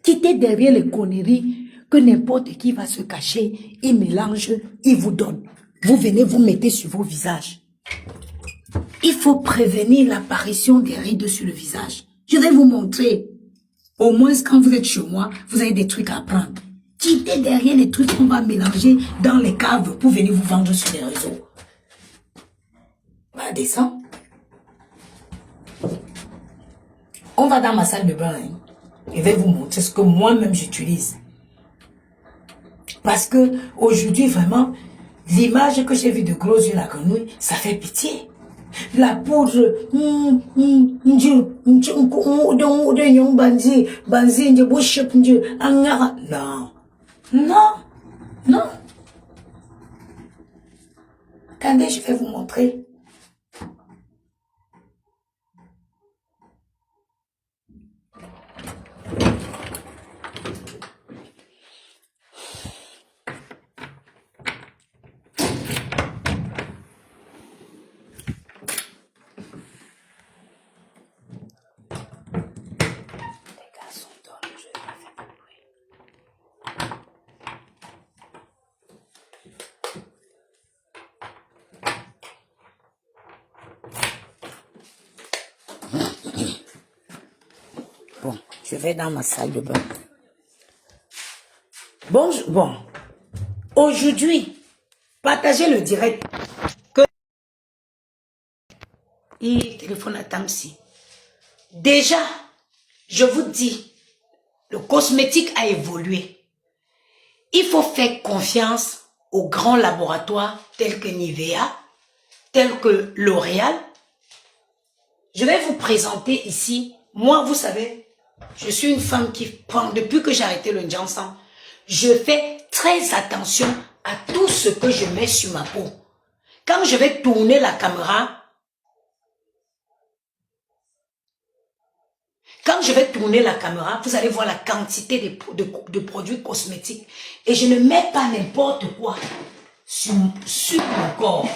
Speaker 1: quittez derrière les conneries que n'importe qui va se cacher, il mélange, il vous donne. Vous venez, vous mettez sur vos visages. Il faut prévenir l'apparition des rides sur le visage. Je vais vous montrer. Au moins, quand vous êtes chez moi, vous avez des trucs à apprendre. Quittez derrière les trucs qu'on va mélanger dans les caves pour venir vous vendre sur les réseaux. Va descendre. On va dans ma salle de bain. Hein. Je vais vous montrer ce que moi-même j'utilise. Parce que aujourd'hui, vraiment, l'image que j'ai vue de gros yeux la grenouille, ça fait pitié. La poudre, non, non, non. Attendez, je vais vous montrer. Bon, je vais dans ma salle de bain. Bon, aujourd'hui, partagez le direct. Et téléphone à Tamsi. Déjà, je vous dis, le cosmétique a évolué. Il faut faire confiance aux grands laboratoires tels que Nivea, tels que L'Oréal. Je vais vous présenter ici, moi, vous savez, je suis une femme qui prend, depuis que j'ai arrêté le Njansan, je fais très attention à tout ce que je mets sur ma peau. Quand je vais tourner la caméra, vous allez voir la quantité de produits cosmétiques. Et je ne mets pas n'importe quoi sur mon corps.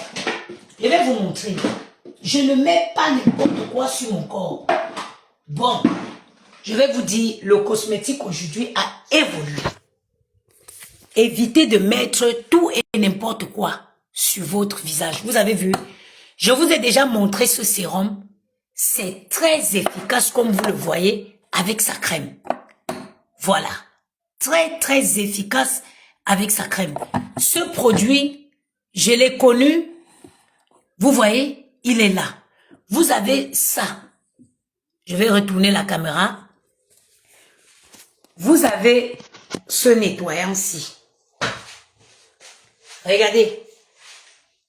Speaker 1: Je vais vous montrer. Je ne mets pas n'importe quoi sur mon corps. Bon, je vais vous dire, le cosmétique aujourd'hui a évolué. Évitez de mettre tout et n'importe quoi sur votre visage. Vous avez vu, je vous ai déjà montré ce sérum. C'est très efficace comme vous le voyez avec sa crème. Voilà. Très, très efficace avec sa crème. Ce produit, je l'ai connu. Vous voyez, il est là. Vous avez ça. Je vais retourner la caméra. Vous avez ce nettoyant-ci. Regardez.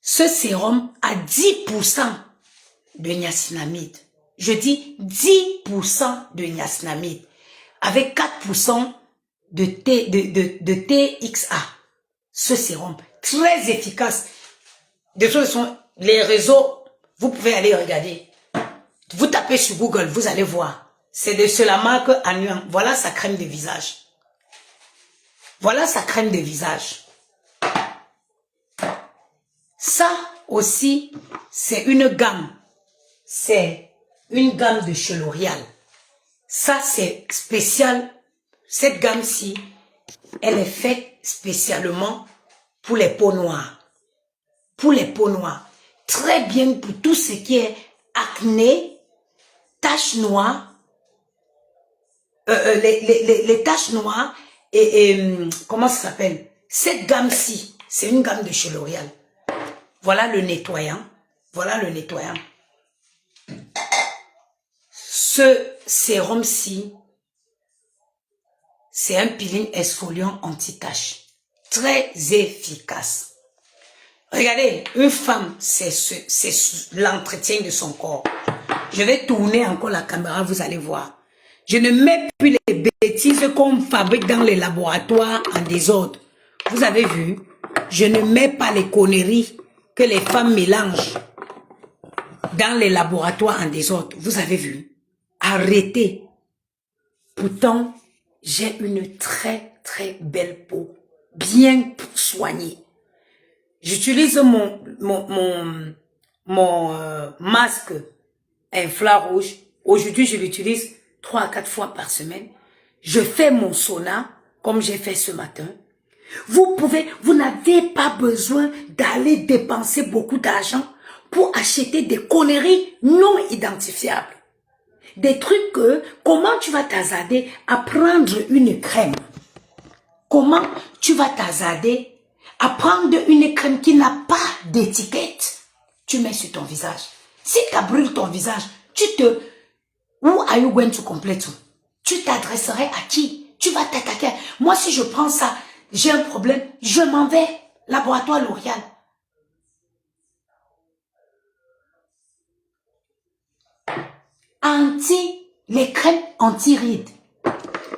Speaker 1: Ce sérum a 10% de niacinamide. je dis 10% de niacinamide avec 4% de TXA. Ce sérum, très efficace. De toute façon, les réseaux, vous pouvez aller regarder. Vous tapez sur Google, vous allez voir. C'est de la marque Anuan. Voilà sa crème de visage. Voilà sa crème de visage. Ça aussi, c'est une gamme. C'est une gamme de chez L'Oréal. Ça, c'est spécial. Cette gamme-ci, elle est faite spécialement pour les peaux noires. Pour les peaux noires. Très bien pour tout ce qui est acné, taches noires, les taches noires et comment ça s'appelle? Cette gamme-ci, c'est une gamme de chez L'Oréal. Voilà le nettoyant. Voilà le nettoyant. Ce sérum-ci, c'est un peeling exfoliant anti-tache. Très efficace. Regardez, une femme, c'est l'entretien de son corps. Je vais tourner encore la caméra, vous allez voir. Je ne mets plus les bêtises qu'on fabrique dans les laboratoires en désordre. Vous avez vu? Je ne mets pas les conneries que les femmes mélangent dans les laboratoires en désordre. Vous avez vu? Arrêtez. Pourtant, j'ai une très très belle peau, bien soignée. J'utilise mon masque infrarouge. Aujourd'hui, je l'utilise 3 à 4 fois par semaine. Je fais mon sauna, comme j'ai fait ce matin. Vous n'avez pas besoin d'aller dépenser beaucoup d'argent pour acheter des conneries non identifiables. Des trucs que, comment tu vas t'hasarder à prendre une crème? Comment tu vas t'hasarder à prendre une crème qui n'a pas d'étiquette? Tu mets sur ton visage. Si tu brûles ton visage, Who are you going to complain to? Tu t'adresserais à qui? Tu vas t'attaquer. Moi, si je prends ça, j'ai un problème, je m'en vais. Laboratoire L'Oréal. Les crèmes anti-rides.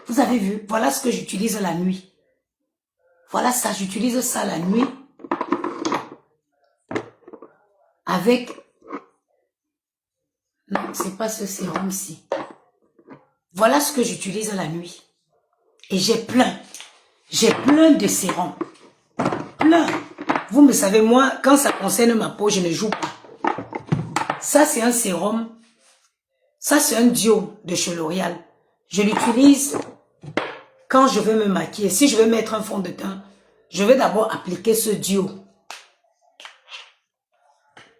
Speaker 1: Vous avez vu? Voilà ce que j'utilise la nuit. Voilà ça, j'utilise ça la nuit. Avec... Non, c'est pas ce sérum-ci. Voilà ce que j'utilise la nuit. Et j'ai plein de sérums. Plein. Vous me savez, moi, quand ça concerne ma peau, je ne joue pas. Ça, c'est un sérum. Ça, c'est un duo de chez L'Oréal. Je l'utilise quand je veux me maquiller. Si je veux mettre un fond de teint, je vais d'abord appliquer ce duo.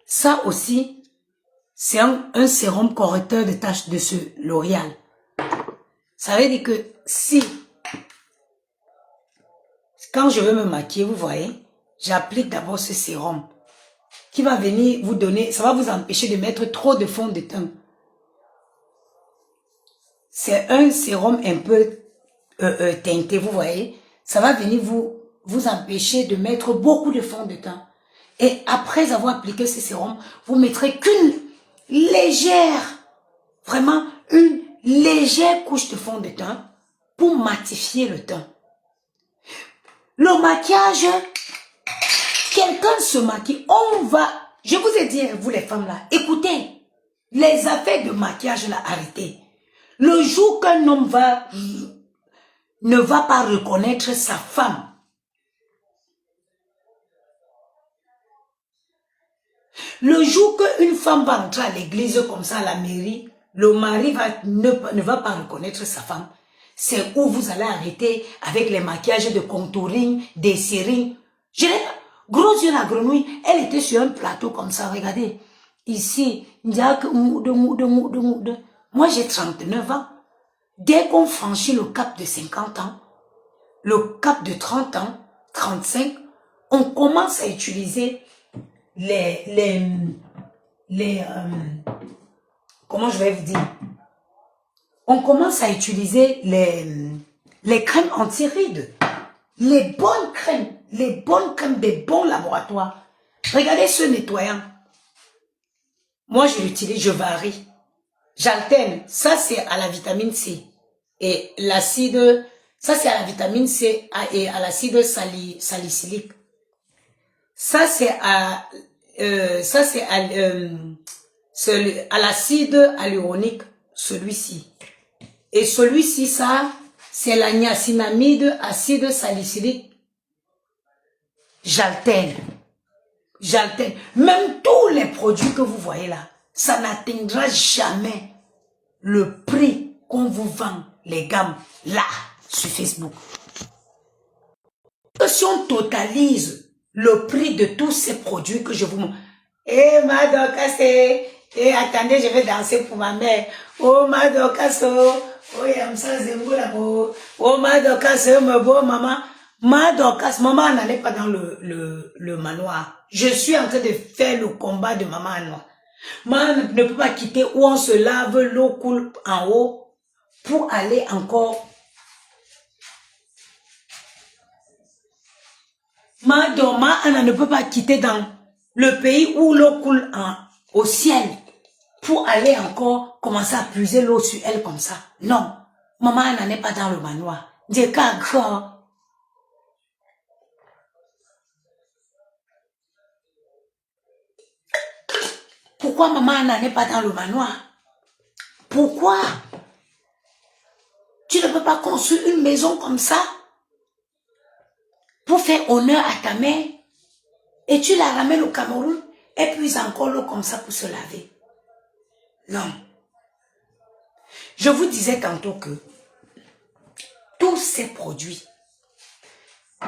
Speaker 1: Ça aussi, c'est un sérum correcteur de taches de ce L'Oréal. Ça veut dire que si, quand je veux me maquiller, vous voyez, j'applique d'abord ce sérum qui va venir vous donner, ça va vous empêcher de mettre trop de fond de teint. C'est un sérum un peu teinté, vous voyez. Ça va venir vous empêcher de mettre beaucoup de fond de teint. Et après avoir appliqué ce sérum, vous mettrez qu'une légère, vraiment une légère couche de fond de teint pour matifier le teint. Le maquillage, quelqu'un se maquille, je vous ai dit, vous les femmes là, écoutez, les affaires de maquillage là, arrêtez. Le jour qu'un homme ne va pas reconnaître sa femme, le jour qu'une femme va entrer à l'église comme ça à la mairie, le mari ne va pas reconnaître sa femme, c'est où vous allez arrêter avec les maquillages de contouring, des serrings. Gros yeux la grenouille, elle était sur un plateau comme ça, regardez. Ici, moi j'ai 39 ans. Dès qu'on franchit le cap de 50 ans, le cap de 30 ans, 35, on commence à utiliser comment je vais vous dire, on commence à utiliser les crèmes anti-rides, les bonnes crèmes des bons laboratoires. Regardez ce nettoyant. Moi, je l'utilise, je varie. J'alterne. Ça, c'est à la vitamine C. Et l'acide, ça, c'est à la vitamine C et à l'acide salicylique. Ça, c'est à, à l'acide hyaluronique, celui-ci. Et celui-ci, ça, c'est la niacinamide, acide salicylique. J'alterne. J'alterne. Même tous les produits que vous voyez là, ça n'atteindra jamais le prix qu'on vous vend, les gammes, là, sur Facebook. Si on totalise le prix de tous ces produits que je vous montre, eh, Madokasse, eh, attendez, je vais danser pour ma mère. Oh, Madokasse, oh, Yamsa Zemboulabo, oh, Madokasse, me beau maman. Madokasse, maman n'allait pas dans le manoir. Je suis en train de faire le combat de maman à moi. Maman ne peut pas quitter où on se lave, l'eau coule en haut pour aller encore. Maman ne peut pas quitter dans le pays où l'eau coule au ciel pour aller encore commencer à puiser l'eau sur elle comme ça. Non, maman n'en est pas dans le manoir. Pourquoi maman n'en est pas dans le manoir? Pourquoi? Tu ne peux pas construire une maison comme ça pour faire honneur à ta mère et tu la ramènes au Cameroun et puis encore l'eau comme ça pour se laver. Non. Je vous disais tantôt que tous ces produits,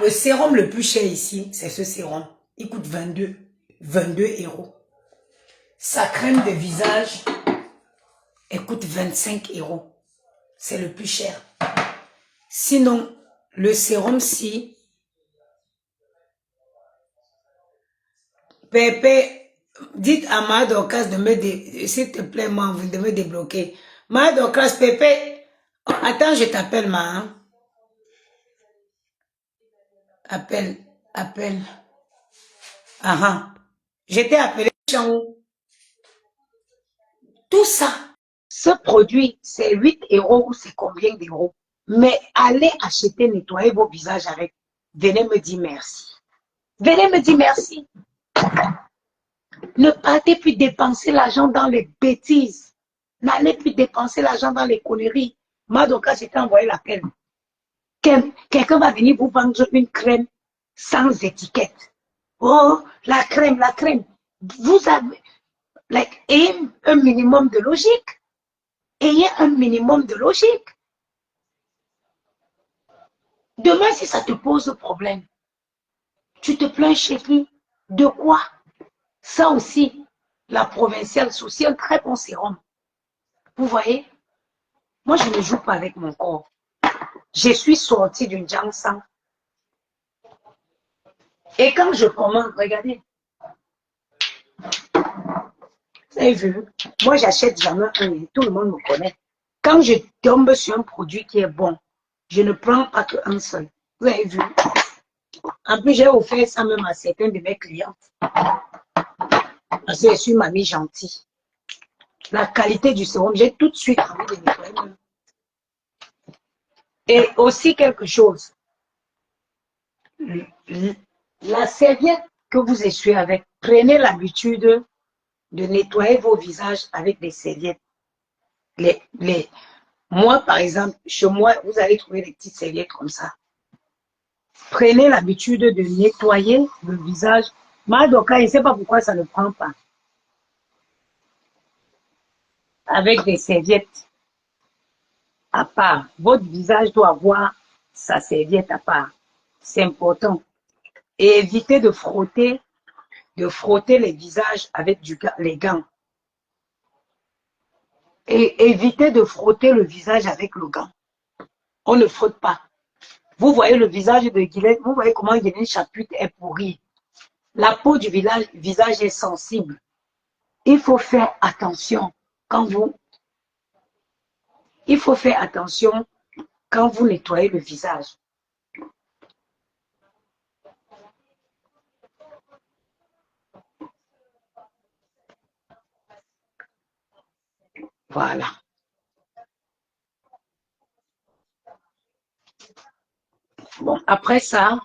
Speaker 1: le sérum le plus cher ici, c'est ce sérum. Il coûte 22 euros. Sa crème de visage, elle coûte 25 euros. C'est le plus cher. Sinon, le sérum-ci, Pépé, dites à Madokas de me s'il te plaît, de me débloquer. Madokas, Pépé, attends, je t'appelle, ma. Appelle. Ah, je t'ai appelé. Tout ça, ce produit, c'est 8 euros ou c'est combien d'euros? Mais allez acheter, nettoyer vos visages avec. Venez me dire merci. Venez me dire merci. Ne partez plus dépenser l'argent dans les bêtises. N'allez plus dépenser l'argent dans les conneries. Madoka, je t'ai envoyé laquelle? Quelqu'un va venir vous vendre une crème sans étiquette. Oh, la crème. Vous avez, ayez un minimum de logique. Ayez un minimum de logique. Demain, si ça te pose problème, tu te plains chez qui? De quoi? Ça aussi, la provinciale aussi, un très bon sérum. Vous voyez? Moi, je ne joue pas avec mon corps. Je suis sortie d'une Jansan. Et quand je commande, regardez. Vous avez vu? Moi, j'achète jamais un. Tout le monde me connaît. Quand je tombe sur un produit qui est bon, je ne prends pas qu'un seul. Vous avez vu? En plus, j'ai offert ça même à certains de mes clientes. Parce que je suis mamie gentille. La qualité du sérum, j'ai tout de suite envie de nettoyer. Et aussi quelque chose. La serviette que vous essuyez avec, prenez l'habitude de nettoyer vos visages avec des serviettes. Moi, par exemple, chez moi, vous allez trouver des petites serviettes comme ça. Prenez l'habitude de nettoyer le visage. Madoka, je ne sais pas pourquoi ça ne prend pas. Avec des serviettes à part. Votre visage doit avoir sa serviette à part. C'est important. Et évitez de frotter les visages avec les gants. Et évitez de frotter le visage avec le gant. On ne frotte pas. Vous voyez le visage de Guylaine, vous voyez comment Guylaine Chapuite est pourrie. La peau du visage est sensible. Il faut faire attention quand vous nettoyez le visage. Voilà. Bon, après ça,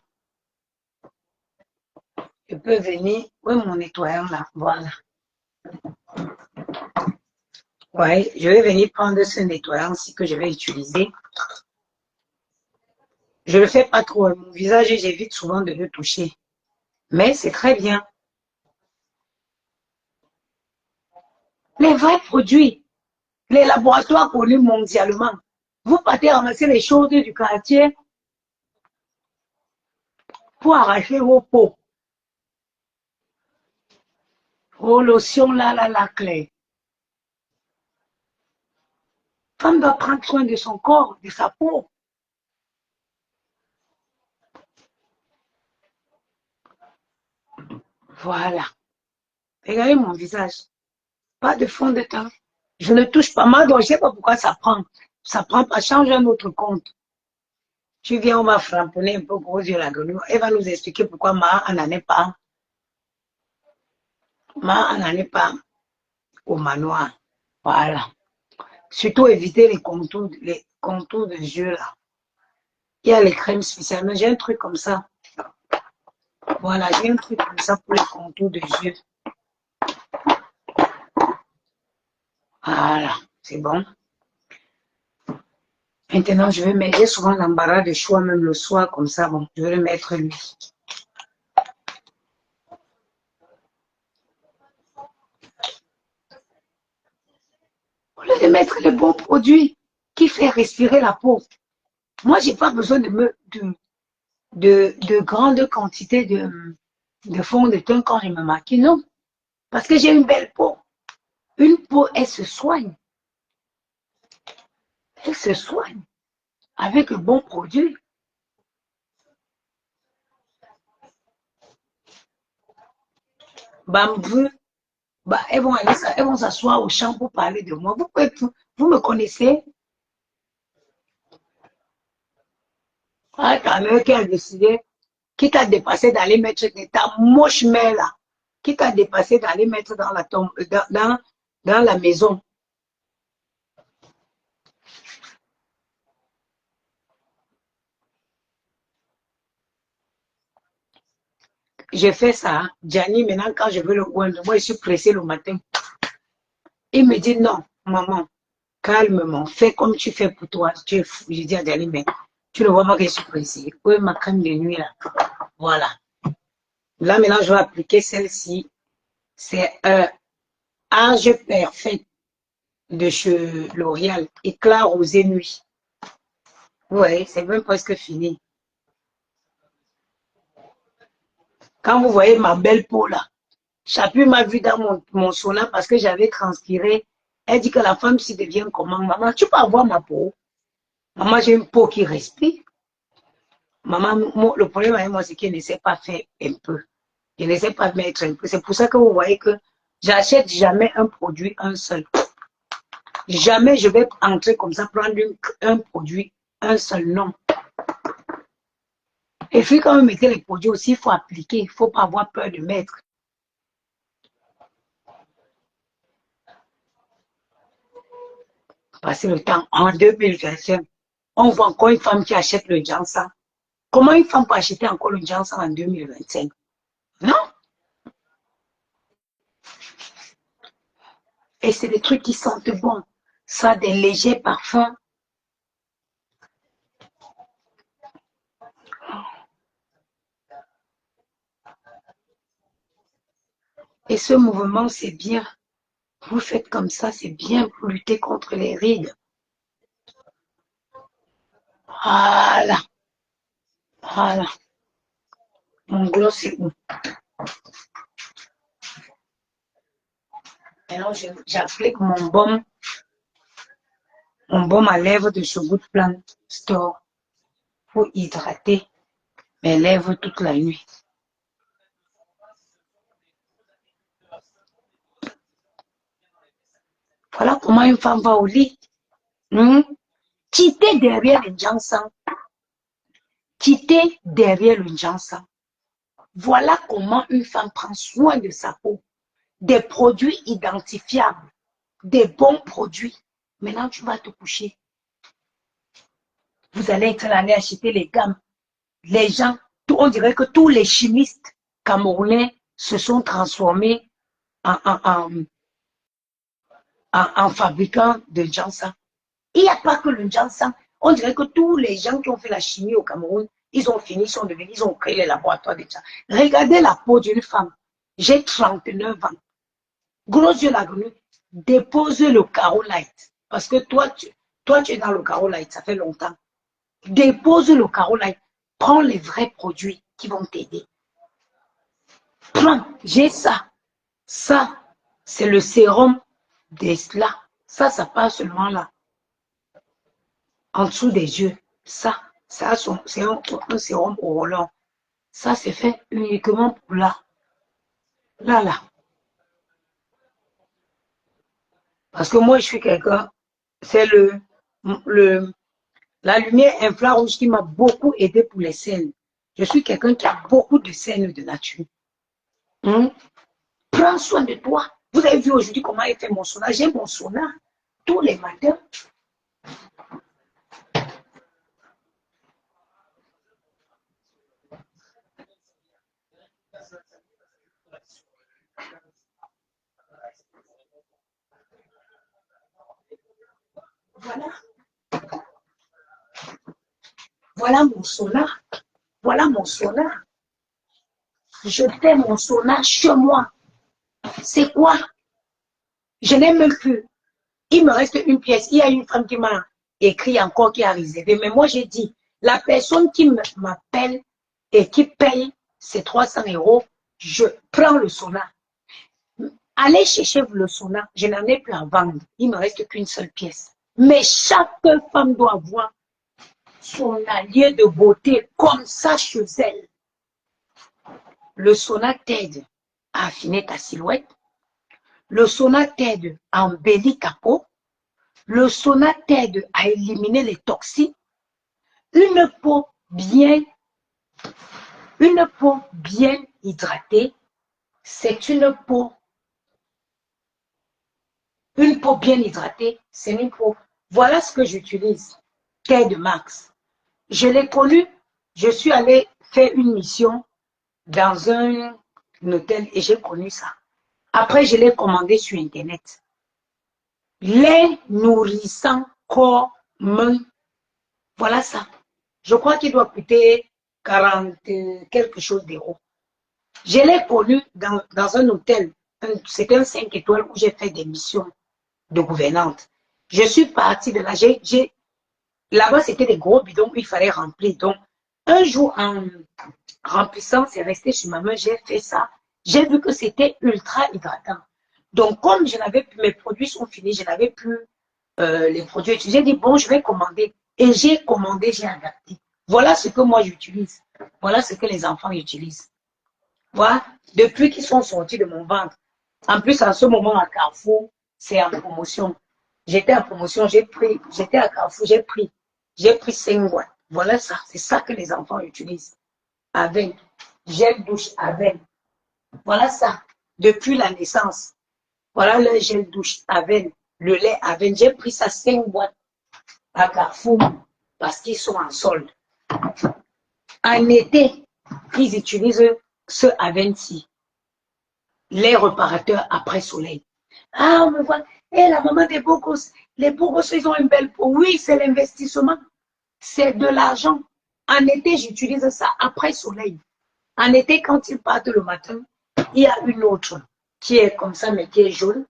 Speaker 1: je peux venir. Oui, mon nettoyant là. Voilà. Ouais, je vais venir prendre ce nettoyant-ci que je vais utiliser. Je le fais pas trop. Mon visage, j'évite souvent de le toucher. Mais c'est très bien. Les vrais produits, les laboratoires connus mondialement. Vous partez ramasser les choses du quartier pour arracher vos peaux. Vos lotions là, la clé. Femme doit prendre soin de son corps, de sa peau. Voilà. Regardez mon visage. Pas de fond de teint. Je ne touche pas mal, donc je ne sais pas pourquoi ça prend. Ça prend pas, change un autre compte. Tu viens, on va framponner un peu gros yeux la gueule. Elle va nous expliquer pourquoi Ma n'en est pas. Ma n'en est pas au manoir. Voilà. Surtout éviter les contours de yeux là. Il y a les crèmes spéciales. J'ai un truc comme ça. Voilà, j'ai un truc comme ça pour les contours de yeux. Voilà, c'est bon. Maintenant, je vais mettre, j'ai souvent l'embarras de choix, même le soir, comme ça. Bon, je vais le mettre lui. Au lieu de mettre le bon produit qui fait respirer la peau. Moi, j'ai pas besoin de grandes quantités de fond de teint quand je me maquille, non. Parce que j'ai une belle peau. Une peau, elle se soigne. Elle se soigne avec le bon produit. Bambou, bah, elles vont s'asseoir au champ pour parler de moi. Vous me connaissez? Ah, ta mère qui a décidé, qui t'a dépassé d'aller mettre ta moche mère là, qui t'a dépassé d'aller mettre dans la tombe, dans la maison. J'ai fait ça, Gianni, maintenant quand je veux le oindre, moi je suis pressée le matin. Il me dit non, maman, calmement, fais comme tu fais pour toi. Tu es fou. Je dis à Gianni, mais tu ne vois pas que je suis pressée. Oui, ma crème de nuit là. Voilà. Là maintenant, je vais appliquer celle-ci. C'est un âge parfait de chez L'Oréal. Éclat rosé nuit. Oui, c'est même presque fini. Quand vous voyez ma belle peau là, Chapu m'a vu dans mon sauna parce que j'avais transpiré. Elle dit que la femme s'y devient comment? Maman, tu peux avoir ma peau. Maman, j'ai une peau qui respire. Maman, le problème avec moi, c'est qu'elle ne sait pas faire un peu. Je ne sais pas mettre un peu. C'est pour ça que vous voyez que j'achète jamais un produit, un seul. Jamais je vais entrer comme ça, prendre un produit, un seul, non. Et puis quand vous mettez les produits aussi, il faut appliquer. Il ne faut pas avoir peur de mettre. Passer le temps en 2025. On voit encore une femme qui achète le Janssen. Comment une femme peut acheter encore le Janssen en 2025? Non. Et c'est des trucs qui sentent bon. Ça, des légers parfums. Et ce mouvement, c'est bien. Vous faites comme ça, c'est bien pour lutter contre les rides. Voilà. Voilà. Mon gloss, c'est où? Alors, j'applique mon baume à lèvres de chez Good Plant Store pour hydrater mes lèvres toute la nuit. Voilà comment une femme va au lit. Quitter derrière le Janssen. Quitter derrière le Janssen. Voilà comment une femme prend soin de sa peau. Des produits identifiables. des bons produits. Maintenant, tu vas te coucher. Vous allez être allé acheter les gammes. Les gens, on dirait que tous les chimistes camerounais se sont transformés en fabricants de Janssen. Il n'y a pas que le Janssen. On dirait que tous les gens qui ont fait la chimie au Cameroun, ils ont fini, ils ont créé les laboratoires de Janssen. Regardez la peau d'une femme. J'ai 39 ans. Gros yeux lagrieux, dépose le carreau light. Parce que toi, tu es dans le carreau light, ça fait longtemps. Dépose le carreau light. Prends les vrais produits qui vont t'aider. Prends, j'ai ça. Ça, c'est le sérum d'Esla. Ça passe seulement là. En dessous des yeux. Ça c'est un sérum au Roland. Ça, c'est fait uniquement pour là. Là. Parce que moi, je suis quelqu'un, c'est la lumière infrarouge qui m'a beaucoup aidé pour les scènes. Je suis quelqu'un qui a beaucoup de scènes de nature. Prends soin de toi. Vous avez vu aujourd'hui comment il fait mon sauna. J'ai mon sauna tous les matins. Voilà. Voilà mon sauna. Voilà mon sauna. Je fais mon sauna chez moi. C'est quoi? Je n'ai même plus. Il me reste une pièce. Il y a une femme qui m'a écrit encore, qui a réservé. Mais moi, j'ai dit, la personne qui m'appelle et qui paye ces 300 €, je prends le sauna. Allez chercher le sauna. Je n'en ai plus à vendre. Il ne me reste qu'une seule pièce. Mais chaque femme doit avoir son allié de beauté comme ça chez elle. Le sauna t'aide à affiner ta silhouette. Le sauna t'aide à embellir ta peau. Le sauna t'aide à éliminer les toxines. Une peau bien hydratée, c'est une peau bien hydratée, c'est une peau. Voilà ce que j'utilise. Tide Max. Je l'ai connu, je suis allée faire une mission dans un hôtel et j'ai connu ça. Après, je l'ai commandé sur Internet. Les nourrissants corps, main, voilà ça. Je crois qu'il doit coûter 40 quelque chose d'euros. Je l'ai connu dans un hôtel. C'était un 5 étoiles où j'ai fait des missions de gouvernante. Je suis partie de là. Là-bas, c'était des gros bidons où il fallait remplir. Donc, un jour, en remplissant, c'est resté sur ma main. J'ai fait ça. J'ai vu que c'était ultra hydratant. Donc, comme je n'avais plus, mes produits sont finis, je n'avais plus les produits utilisés. J'ai dit, bon, je vais commander. Et j'ai commandé, j'ai adapté. Voilà ce que moi j'utilise. Voilà ce que les enfants utilisent. Voilà. Depuis qu'ils sont sortis de mon ventre. En plus, en ce moment, à Carrefour, c'est en promotion. J'étais en promotion, j'étais à Carrefour, j'ai pris 5 boîtes. Voilà ça. C'est ça que les enfants utilisent. Avec gel douche avec. Voilà ça. Depuis la naissance. Voilà le gel douche avec. Le lait avec. J'ai pris ça 5 boîtes à Carrefour parce qu'ils sont en solde. En été, ils utilisent ce Avency, les réparateurs après soleil. Ah, on me voit, la maman des beaux gosses, les beaux gosses, ils ont une belle peau. Oui, c'est l'investissement, c'est de l'argent. En été, j'utilise ça après soleil. En été, quand ils partent le matin, il y a une autre qui est comme ça, mais qui est jaune,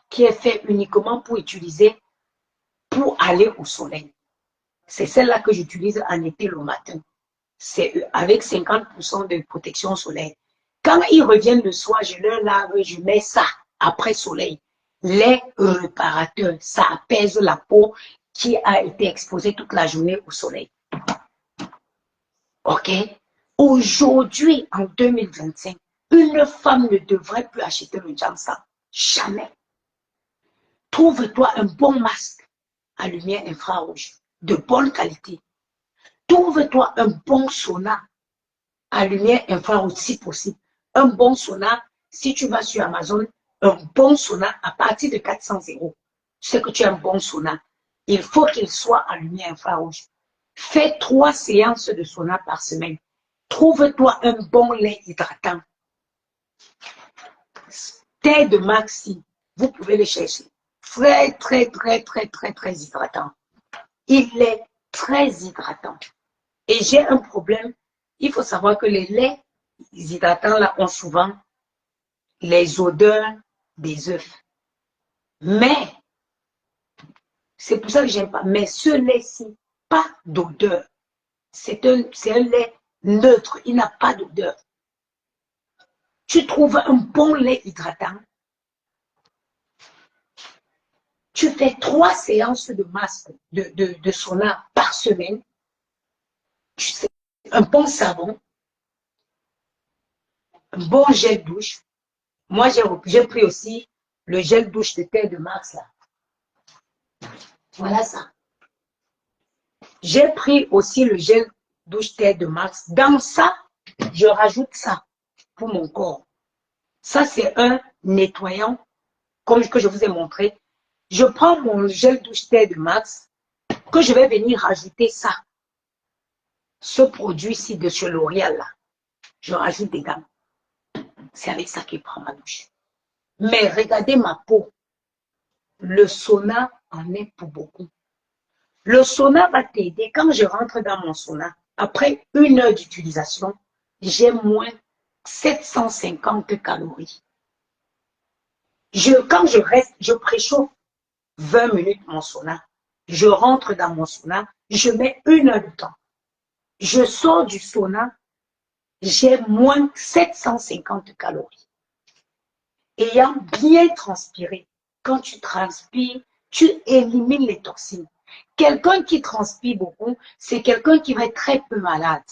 Speaker 1: qui est faite uniquement pour utiliser, pour aller au soleil. C'est celle-là que j'utilise en été le matin. C'est avec 50% de protection solaire. Quand ils reviennent le soir, je leur lave, je mets ça après soleil. Les réparateurs, ça apaise la peau qui a été exposée toute la journée au soleil. Ok? Aujourd'hui, en 2025, une femme ne devrait plus acheter le Janssen. Jamais. Trouve-toi un bon masque à lumière infrarouge, de bonne qualité. Trouve-toi un bon sauna à lumière infrarouge si possible. Un bon sauna, si tu vas sur Amazon,
Speaker 3: un bon sauna à partir de 400 €. Tu sais que tu as un bon sauna. Il faut qu'il soit allumé infrarouge. Fais 3 séances de sauna par semaine. Trouve-toi un bon lait hydratant. Thé de Maxi, vous pouvez le chercher. Très, très, très, très, très, très hydratant. Il est très hydratant. Et j'ai un problème. Il faut savoir que les laits hydratants là ont souvent les odeurs des œufs. Mais, c'est pour ça que j'aime pas. Mais ce lait-ci, pas d'odeur. C'est un lait neutre. Il n'a pas d'odeur. Tu trouves un bon lait hydratant. Tu fais 3 séances de masque, de sauna par semaine. Tu sais, un bon savon, un bon gel douche. Moi, j'ai pris aussi le gel douche de terre de Mars là. Voilà ça. J'ai pris aussi le gel douche terre de Mars. Dans ça, je rajoute ça pour mon corps. Ça, c'est un nettoyant, comme que je vous ai montré. Je prends mon gel douche terre de Mars, que je vais venir rajouter ça. Ce produit-ci de chez L'Oréal, là, je rajoute des gammes. C'est avec ça qu'il prend ma douche. Mais regardez ma peau. Le sauna en est pour beaucoup. Le sauna va t'aider. Quand je rentre dans mon sauna, après 1 heure d'utilisation, j'ai moins 750 calories. Quand je reste, je préchauffe 20 minutes mon sauna. Je rentre dans mon sauna, je mets 1 heure de temps. Je sors du sauna, j'ai moins 750 calories. Ayant bien transpiré, quand tu transpires, tu élimines les toxines. Quelqu'un qui transpire beaucoup, c'est quelqu'un qui va être très peu malade.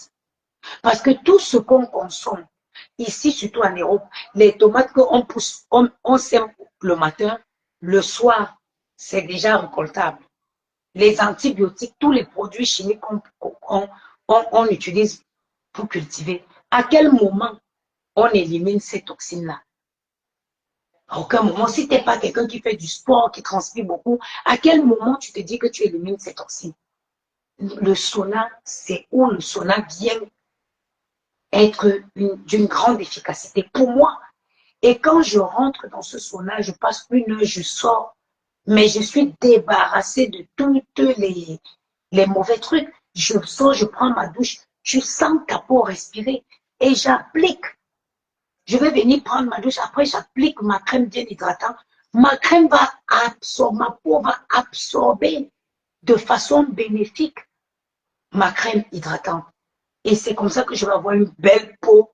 Speaker 3: Parce que tout ce qu'on consomme, ici, surtout en Europe, les tomates qu'on pousse, on sème le matin, le soir, c'est déjà récoltable. Les antibiotiques, tous les produits chimiques qu'on utilise pour cultiver, à quel moment on élimine ces toxines-là? À aucun moment. Si tu n'es pas quelqu'un qui fait du sport, qui transpire beaucoup, à quel moment tu te dis que tu élimines ces toxines? Le sauna, c'est où le sauna vient être d'une grande efficacité pour moi. Et quand je rentre dans ce sauna, je passe 1 heure, je sors, mais je suis débarrassée de toutes les mauvais trucs. Je sors, je prends ma douche, je sens ta peau respirer et j'applique. Je vais venir prendre ma douche, après j'applique ma crème bien hydratante. Ma crème va absorber, ma peau va absorber de façon bénéfique ma crème hydratante. Et c'est comme ça que je vais avoir une belle peau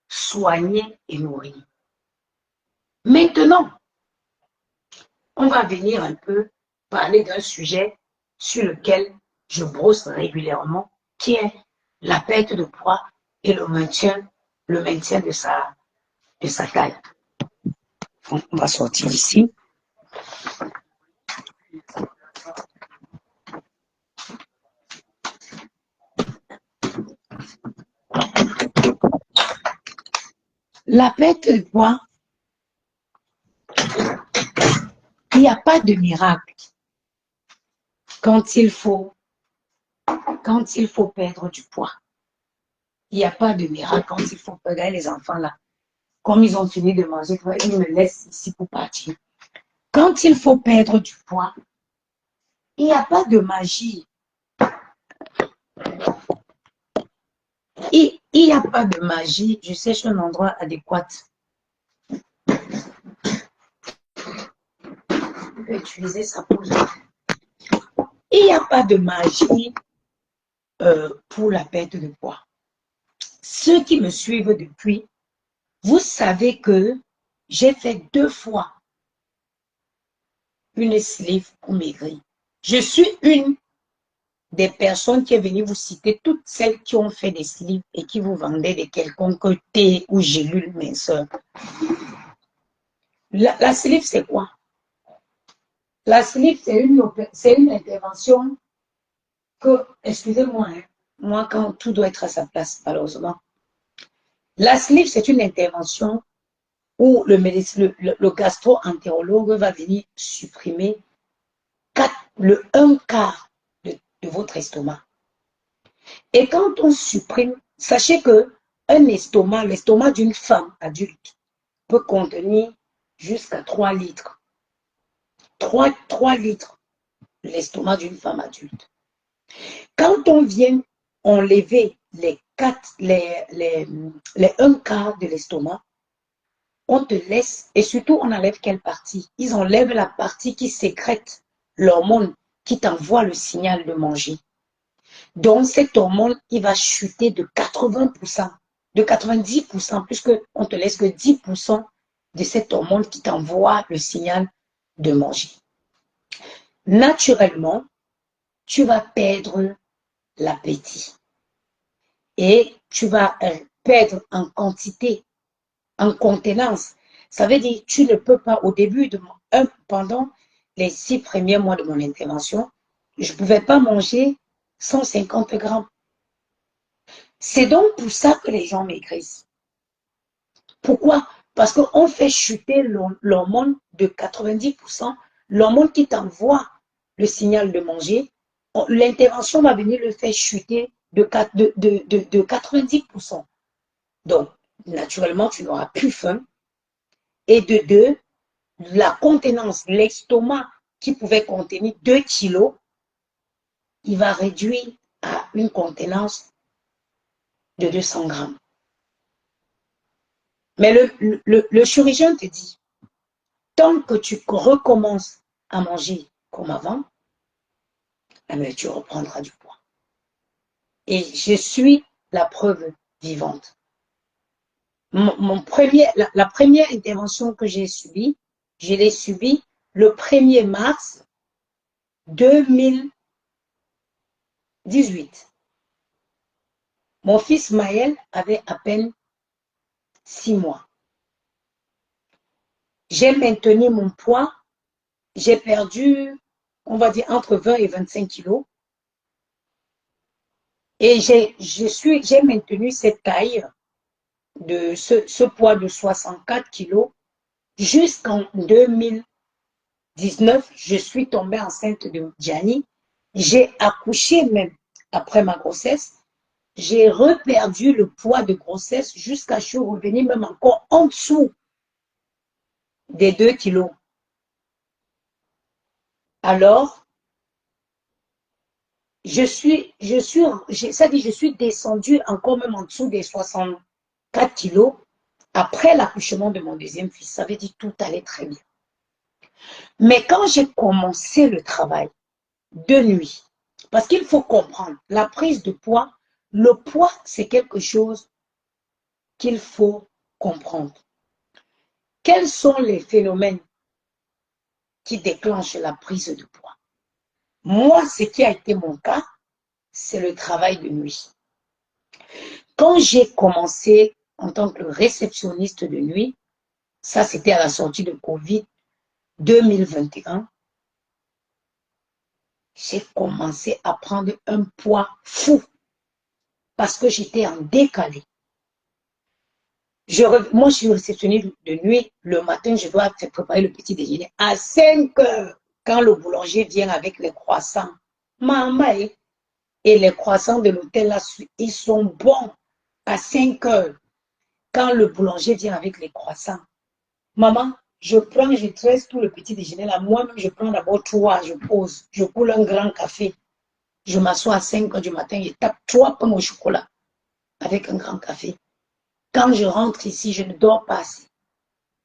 Speaker 3: soignée et nourrie. Maintenant, on va venir un peu parler d'un sujet sur lequel je brosse régulièrement, qui est la perte de poids et le maintien de sa taille. On va sortir ici. La perte de poids, il n'y a pas de miracle quand il faut perdre du poids. Il n'y a pas de miracle quand il faut perdre. Les enfants là, comme ils ont fini de manger, ils me laissent ici pour partir. Quand il faut perdre du poids, il n'y a pas de magie. Il n'y a pas de magie. Je cherche un endroit adéquat. Je vais utiliser ça pour ça. Il n'y a pas de magie pour la perte de poids. Ceux qui me suivent depuis, vous savez que j'ai fait 2 fois une sleeve pour maigrir. Je suis une des personnes qui est venue vous citer toutes celles qui ont fait des sleeves et qui vous vendaient des quelconques thé ou gélules minceurs. La sleeve, c'est quoi? La sleeve, c'est une intervention que, excusez-moi, hein, moi, quand tout doit être à sa place, malheureusement. La sleeve, c'est une intervention où le gastro-entérologue va venir supprimer un quart de votre estomac. Et quand on supprime, sachez que l'estomac d'une femme adulte peut contenir jusqu'à 3 litres. 3 litres, l'estomac d'une femme adulte. Quand on vient enlever les un quart de l'estomac, on te laisse, et surtout on enlève quelle partie? Ils enlèvent la partie qui sécrète l'hormone qui t'envoie le signal de manger. Donc cette hormone, il va chuter de 80%, de 90%, puisque on te laisse que 10% de cette hormone qui t'envoie le signal de manger. Naturellement, tu vas perdre l'appétit et tu vas perdre en quantité, en contenance. Ça veut dire tu ne peux pas, au début, pendant les 6 premiers mois de mon intervention, je ne pouvais pas manger 150 grammes. C'est donc pour ça que les gens maigrissent. Pourquoi? Parce qu'on fait chuter l'hormone de 90%, l'hormone qui t'envoie le signal de manger. L'intervention va venir le faire chuter de 90%. Donc, naturellement, tu n'auras plus faim. Et de 2, la contenance, l'estomac qui pouvait contenir 2 kilos, il va réduire à une contenance de 200 grammes. Mais le chirurgien te dit, tant que tu recommences à manger comme avant, tu reprendras du poids. Et je suis la preuve vivante. La première intervention que j'ai subie, je l'ai subie le 1er mars 2018. Mon fils Maël avait à peine 6 mois. J'ai maintenu mon poids. J'ai perdu, on va dire, entre 20 et 25 kilos. Et j'ai maintenu cette taille de ce poids de 64 kilos jusqu'en 2019. Je suis tombée enceinte de Gianni. J'ai accouché même après ma grossesse. J'ai reperdu le poids de grossesse jusqu'à je suis revenue même encore en dessous des 2 kilos. Alors, je suis descendue encore même en dessous des 64 kilos après l'accouchement de mon deuxième fils. Ça veut dire tout allait très bien. Mais quand j'ai commencé le travail de nuit, parce qu'il faut comprendre, la prise de poids, le poids, c'est quelque chose qu'il faut comprendre. Quels sont les phénomènes qui déclenchent la prise de poids? Moi, ce qui a été mon cas, c'est le travail de nuit. Quand j'ai commencé en tant que réceptionniste de nuit, ça c'était à la sortie de Covid 2021, j'ai commencé à prendre un poids fou parce que j'étais en décalé. Moi, je suis réceptionniste de nuit. Le matin, je dois préparer le petit déjeuner. À 5 heures, quand le boulanger vient avec les croissants, maman, et les croissants de l'hôtel, là, ils sont bons. À 5 heures, quand le boulanger vient avec les croissants, maman, je tresse tout le petit déjeuner là. Moi-même, je prends d'abord 3, je pose, je coule un grand café. Je m'assois à 5 heures du matin, je tape 3 pains au chocolat avec un grand café. Quand je rentre ici, je ne dors pas assez.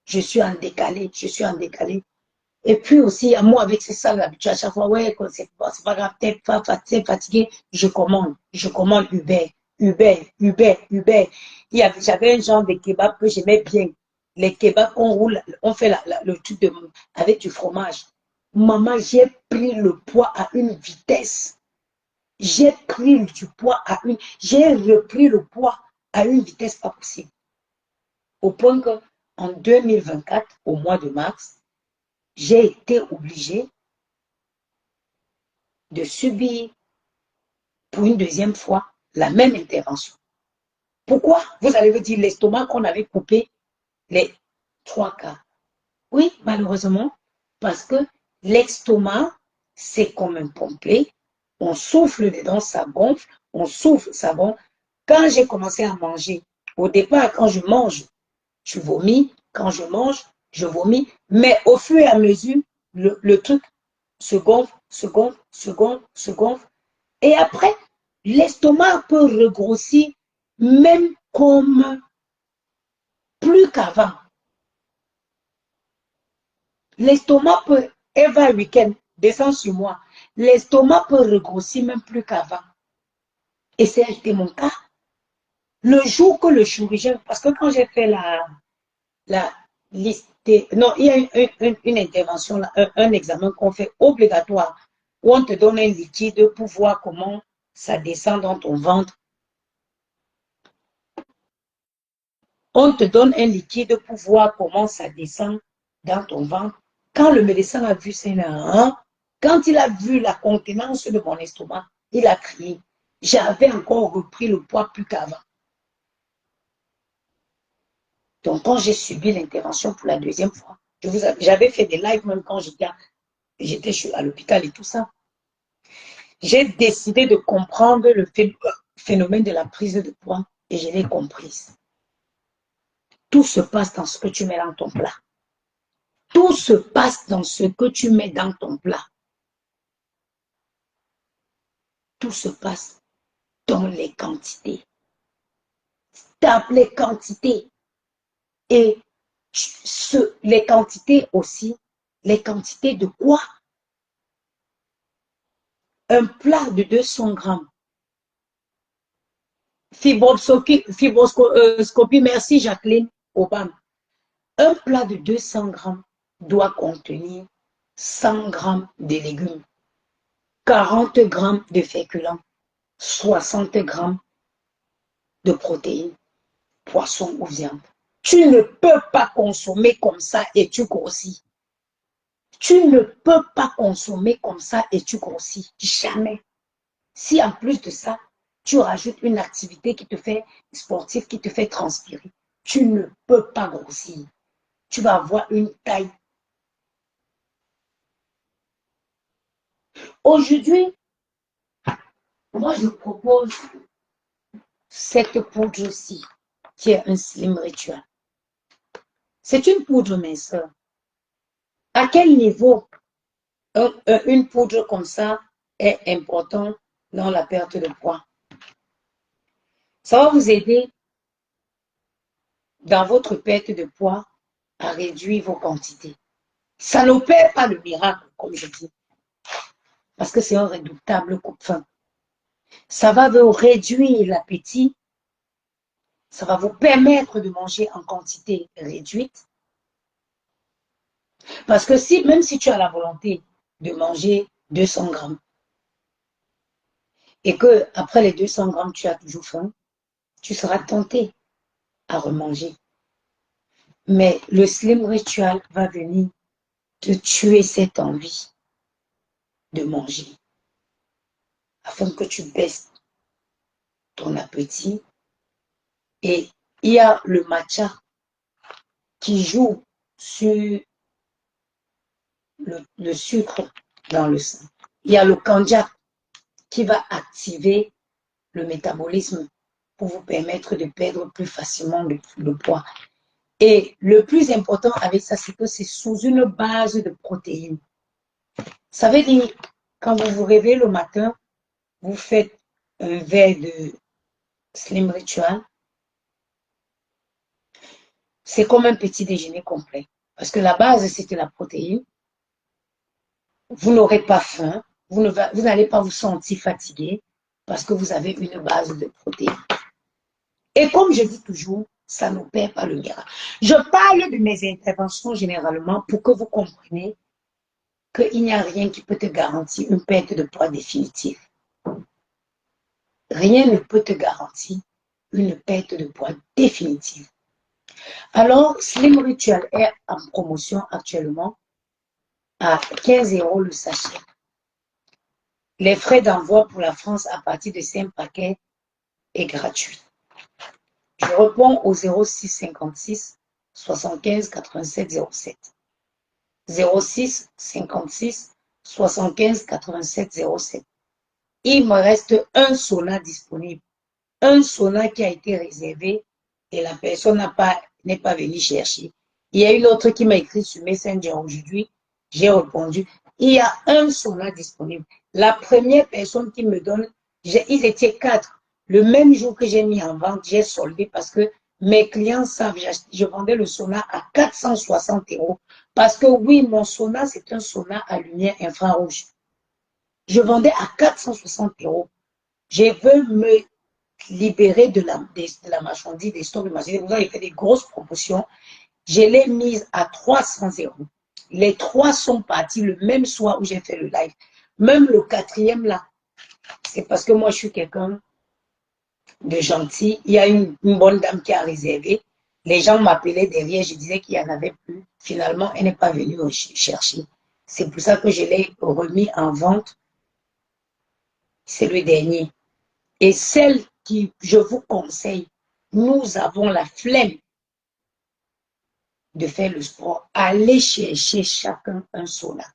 Speaker 3: Je suis en décalé. Et puis aussi, moi, avec ces salles d'habitude, à chaque fois, ouais, c'est pas grave, t'es fatigué, je commande Uber. J'avais un genre de kebab que j'aimais bien. Les kebabs qu'on roule, on fait le truc avec du fromage. Maman, j'ai pris le poids à une vitesse. J'ai repris le poids à une vitesse pas possible. Au point qu'en 2024, au mois de mars, j'ai été obligée de subir pour une deuxième fois la même intervention. Pourquoi? Vous allez me dire l'estomac qu'on avait coupé, 3 cas. Oui, malheureusement, parce que l'estomac, c'est comme un pompier. On souffle dedans, ça gonfle. On souffle, ça gonfle. Quand j'ai commencé à manger, au départ, quand je mange, je vomis. Quand je mange, je vomis. Mais au fur et à mesure, le truc se gonfle, se gonfle, se gonfle, se gonfle. Et après, l'estomac peut regrossir même comme plus qu'avant. L'estomac peut, Eva Weekend, descend sur moi. L'estomac peut regrossir même plus qu'avant. Et c'était mon cas. Le jour que le chirurgien, parce que quand j'ai fait la liste, non, il y a une intervention, un examen qu'on fait obligatoire, où on te donne un liquide pour voir comment ça descend dans ton ventre. On te donne un liquide pour voir comment ça descend dans ton ventre. Quand le médecin a vu ça, quand il a vu la contenance de mon estomac, il a crié. J'avais encore repris le poids plus qu'avant. Donc, quand j'ai subi l'intervention pour la deuxième fois, j'avais fait des lives même quand j'étais à l'hôpital et tout ça. J'ai décidé de comprendre le phénomène de la prise de poids et je l'ai comprise. Tout se passe dans ce que tu mets dans ton plat. Tout se passe dans ce que tu mets dans ton plat. Tout se passe dans les quantités. Tape les quantités. Et les quantités aussi, les quantités de quoi? Un plat de 200 grammes. Fibroscopie, merci Jacqueline Obama. Un plat de 200 grammes doit contenir 100 grammes de légumes, 40 grammes de féculents, 60 grammes de protéines, poisson ou viande. Tu ne peux pas consommer comme ça et tu grossis. Tu ne peux pas consommer comme ça et tu grossis. Jamais. Si en plus de ça, tu rajoutes une activité qui te fait sportive, qui te fait transpirer, tu ne peux pas grossir. Tu vas avoir une taille. Aujourd'hui, moi je propose cette poudre-ci, qui est un slim rituel. C'est une poudre minceur. À quel niveau une poudre comme ça est importante dans la perte de poids? Ça va vous aider dans votre perte de poids à réduire vos quantités. Ça n'opère pas le miracle, comme je dis, parce que c'est un redoutable coupe-faim. Ça va vous réduire l'appétit. Ça va vous permettre de manger en quantité réduite. Parce que même si tu as la volonté de manger 200 grammes et que après les 200 grammes, tu as toujours faim, tu seras tenté à remanger. Mais le slim ritual va venir te tuer cette envie de manger afin que tu baisses ton appétit. Et il y a le matcha qui joue sur le sucre dans le sang. Il y a le kanja qui va activer le métabolisme pour vous permettre de perdre plus facilement le poids. Et le plus important avec ça, c'est que c'est sous une base de protéines. Ça veut dire, quand vous vous réveillez le matin, vous faites un verre de slim ritual. C'est comme un petit déjeuner complet. Parce que la base, c'était la protéine. Vous n'aurez pas faim. Vous n'allez pas vous sentir fatigué parce que vous avez une base de protéines. Et comme je dis toujours, ça ne perd pas le miracle. Je parle de mes interventions généralement pour que vous compreniez qu'il n'y a rien qui peut te garantir une perte de poids définitive. Rien ne peut te garantir une perte de poids définitive. Alors, Slim Ritual est en promotion actuellement à 15 € le sachet. Les frais d'envoi pour la France à partir de 5 paquets est gratuit. Je réponds au 06 56 75 87 07. 06 56 75 87 07. Il me reste un sauna disponible. Un sauna qui a été réservé et la personne n'est pas venue chercher. Il y a une autre qui m'a écrit sur Messenger aujourd'hui. J'ai répondu. Il y a un sauna disponible. La première personne qui me donne, ils étaient 4. Le même jour que j'ai mis en vente, j'ai soldé parce que mes clients savent, je vendais le sauna à 460 €. Parce que oui, mon sauna, c'est un sauna à lumière infrarouge. Je vendais à 460 €. Je veux me libérer de la marchandise, des stocks de marchandises. Vous avez fait des grosses promotions. Je l'ai mise à 300 €. Les 3 sont partis le même soir où j'ai fait le live. Même le 4e là, c'est parce que moi je suis quelqu'un de gentil. Il y a une bonne dame qui a réservé. Les gens m'appelaient derrière, je disais qu'il n'y en avait plus. Finalement, elle n'est pas venue chercher. C'est pour ça que je l'ai remis en vente. C'est le dernier. Et celle qui, je vous conseille, nous avons la flemme de faire le sport. Allez chercher chacun un sauna.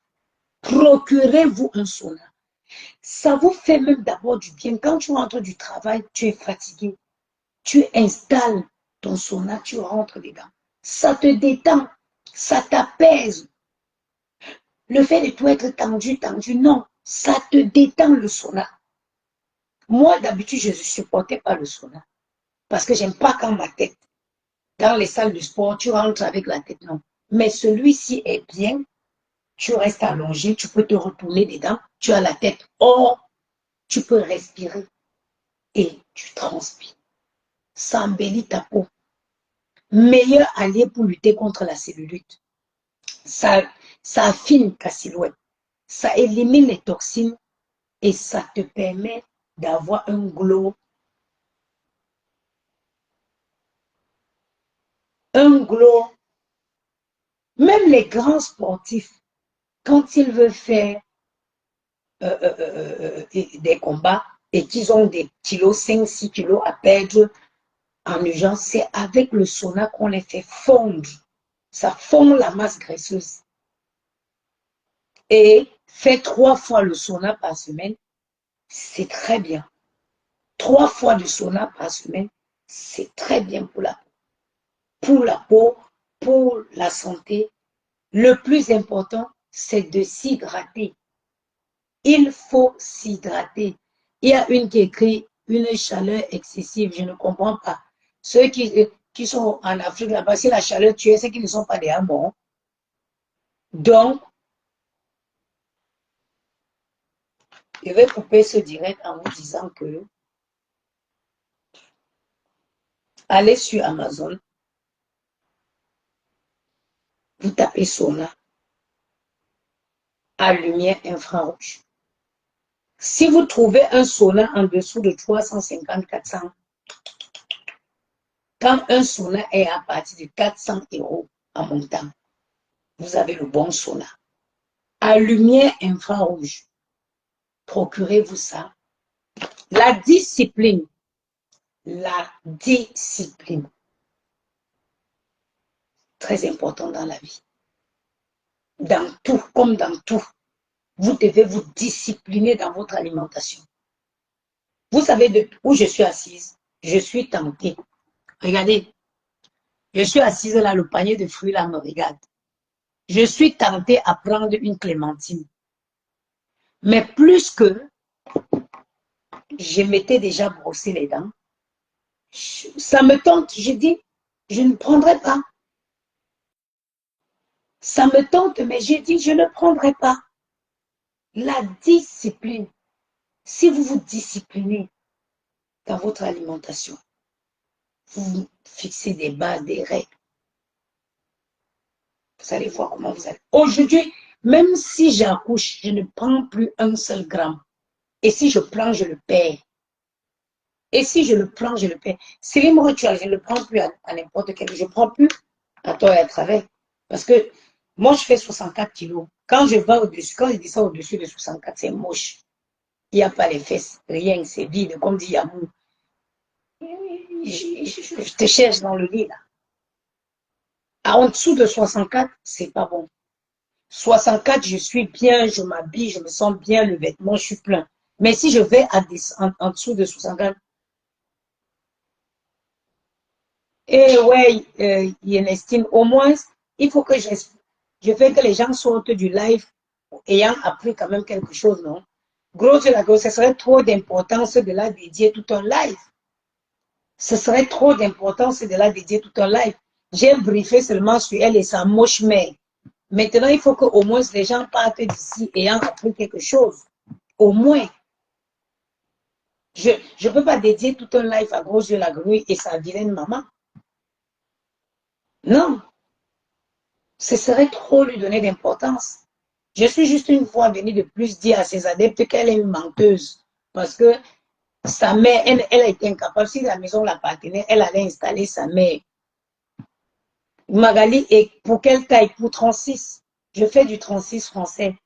Speaker 3: Procurez-vous un sauna. Ça vous fait même d'abord du bien. Quand tu rentres du travail, tu es fatigué. Tu installes ton sauna, tu rentres dedans. Ça te détend, ça t'apaise. Le fait de tout être tendu, non. Ça te détend le sauna. Moi, d'habitude, je ne supportais pas le sauna. Parce que j'aime pas quand ma tête, dans les salles de sport, tu rentres avec la tête, non. Mais celui-ci est bien. Tu restes allongé, tu peux te retourner dedans, tu as la tête hors, tu peux respirer et tu transpires. Ça embellit ta peau. Meilleur allié pour lutter contre la cellulite. Ça affine ta silhouette. Ça élimine les toxines et ça te permet d'avoir un glow. Un glow. Même les grands sportifs, quand ils veulent faire des combats et qu'ils ont des kilos, 5-6 kilos à perdre en urgence, c'est avec le sauna qu'on les fait fondre. Ça fond la masse graisseuse. Et faire 3 fois le sauna par semaine, c'est très bien. 3 fois de sauna par semaine, c'est très bien pour la peau. Pour la peau, pour la santé. Le plus important, c'est de s'hydrater. Il faut s'hydrater. Il y a une qui écrit une chaleur excessive. Je ne comprends pas. Ceux qui sont en Afrique là-bas, si la chaleur tue, c'est qu'ils ne sont pas des amants. Donc, je vais couper ce direct en vous disant que allez sur Amazon, vous tapez sauna à lumière infrarouge. Si vous trouvez un sauna en dessous de 350-400, quand un sauna est à partir de 400 € en montant, vous avez le bon sauna. À lumière infrarouge, procurez-vous ça. La discipline, très important dans la vie. Dans tout, comme dans tout, vous devez vous discipliner dans votre alimentation. Vous savez de où je suis assise? Je suis tentée. Regardez, je suis assise là, le panier de fruits là me regarde. Je suis tentée à prendre une clémentine. Mais plus que je m'étais déjà brossé les dents, ça me tente. Je dis, je ne prendrai pas. Ça me tente, mais j'ai dit, je ne prendrai pas. La discipline. Si vous vous disciplinez dans votre alimentation, vous fixez des bases, des règles, vous allez voir comment vous allez. Aujourd'hui, même si j'accouche, je ne prends plus un seul gramme. Et si je prends, je le perds. Et si je le prends, je le perds. Slim Ritual, je ne le prends plus à n'importe quel. Je ne prends plus à tort et à travers. Parce que moi, je fais 64 kilos. Quand je vais au-dessus, quand je dis ça au-dessus de 64, c'est moche. Il n'y a pas les fesses, rien, c'est vide. Comme dit Yamou, je te cherche dans le lit là. En dessous de 64, c'est pas bon. 64, je suis bien, je m'habille, je me sens bien, le vêtement, je suis plein. Mais si je vais en dessous de 64, et ouais, Ernestine, au moins, il faut que je fais que les gens sortent du live ayant appris quand même quelque chose, non? Gros, ce serait trop d'importance de la dédier tout un live. Ce serait trop d'importance de la dédier tout un live. J'ai briefé seulement sur elle et sa moche mère. Maintenant, il faut qu'au moins les gens partent d'ici ayant appris quelque chose. Au moins. Je ne peux pas dédier tout un live à Gros Yeux la Grenouille et sa vilaine maman. Non. Ce serait trop lui donner d'importance. Je suis juste une fois venue de plus dire à ses adeptes qu'elle est une menteuse. Parce que sa mère, elle a été incapable. Si la maison l'appartenait, elle allait installer sa mère. Magali, et pour quelle taille? Pour 36. Je fais du 36 français.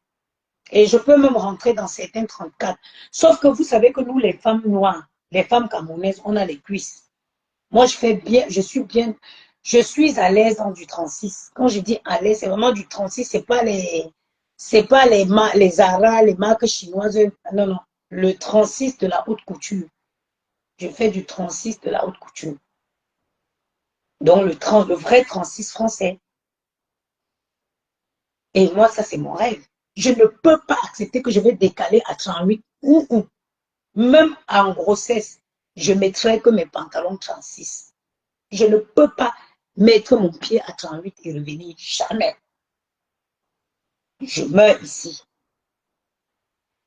Speaker 3: Et je peux même rentrer dans certains 34. Sauf que vous savez que nous, les femmes noires, les femmes camerounaises, on a les cuisses. Moi, je fais bien, je suis à l'aise dans du 36. Quand je dis à l'aise, c'est vraiment du 36, c'est pas les Zara, les marques chinoises. Non, non. Le 36 de la haute couture. Je fais du 36 de la haute couture. Donc, le vrai 36 français. Et moi, ça, c'est mon rêve. Je ne peux pas accepter que je vais décaler à 38. Même en grossesse, je mettrai que mes pantalons 36. Je ne peux pas mettre mon pied à 38 et revenir. Jamais. Je meurs ici.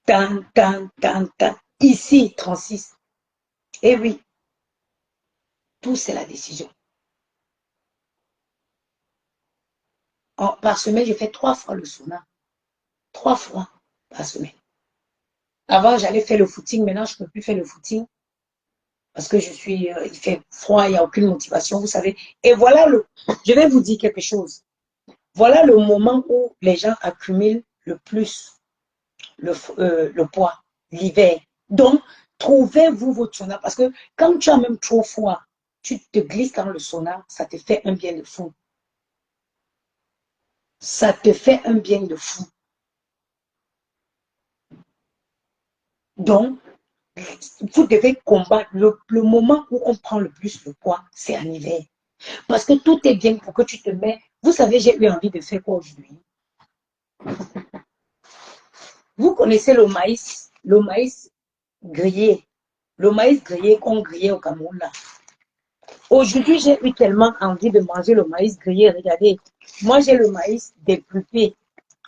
Speaker 3: Tan, tan, tan, tan. Ici, 36. Et oui, tout c'est la décision. Par semaine, je fais 3 fois le sauna. 3 fois par semaine. Avant, j'allais faire le footing. Maintenant, je ne peux plus faire le footing. Parce que il fait froid, il n'y a aucune motivation, vous savez. Et voilà je vais vous dire quelque chose. Voilà le moment où les gens accumulent le plus le poids, l'hiver. Donc, trouvez-vous votre sauna. Parce que quand tu as même trop froid, tu te glisses dans le sauna, ça te fait un bien de fou. Ça te fait un bien de fou. Donc, vous devez combattre. Le moment où on prend le plus le poids, c'est en hiver. Parce que tout est bien pour que tu te mets. Vous savez, j'ai eu envie de faire quoi aujourd'hui? Vous connaissez le maïs grillé. Le maïs grillé qu'on grillait au Cameroun là. Aujourd'hui, j'ai eu tellement envie de manger le maïs grillé. Regardez, moi j'ai le maïs dépulpé.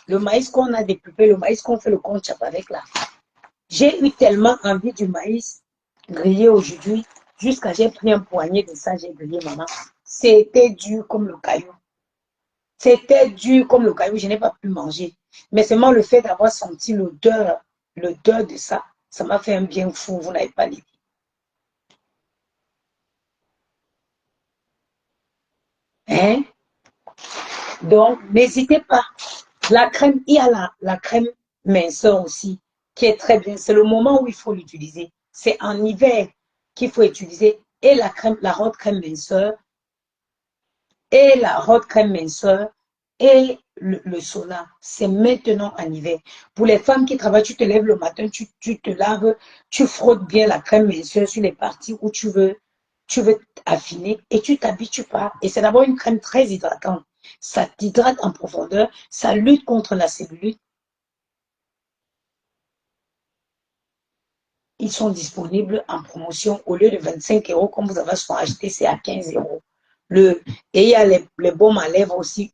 Speaker 3: Le maïs qu'on a dépulpé, le maïs qu'on fait le conchap avec là. J'ai eu tellement envie du maïs grillé aujourd'hui, jusqu'à j'ai pris un poignet de ça, j'ai grillé maman. C'était dur comme le caillou. C'était dur comme le caillou, je n'ai pas pu manger. Mais seulement le fait d'avoir senti l'odeur de ça, ça m'a fait un bien fou, vous n'avez pas l'idée. Hein? Donc, n'hésitez pas. La crème, il y a la crème minceur aussi, qui est très bien. C'est le moment où il faut l'utiliser. C'est en hiver qu'il faut utiliser. Et la haute crème minceur, et la haute crème minceur, et le sauna. C'est maintenant en hiver. Pour les femmes qui travaillent, tu te lèves le matin, tu te laves, tu frottes bien la crème minceur sur les parties où tu veux affiner et tu t'habilles, tu pars. Et c'est d'abord une crème très hydratante. Ça t'hydrate en profondeur, ça lutte contre la cellulite. Ils sont disponibles en promotion au lieu de 25 € comme vous avez souvent acheté, c'est à 15 €. Et il y a les baumes à lèvres aussi,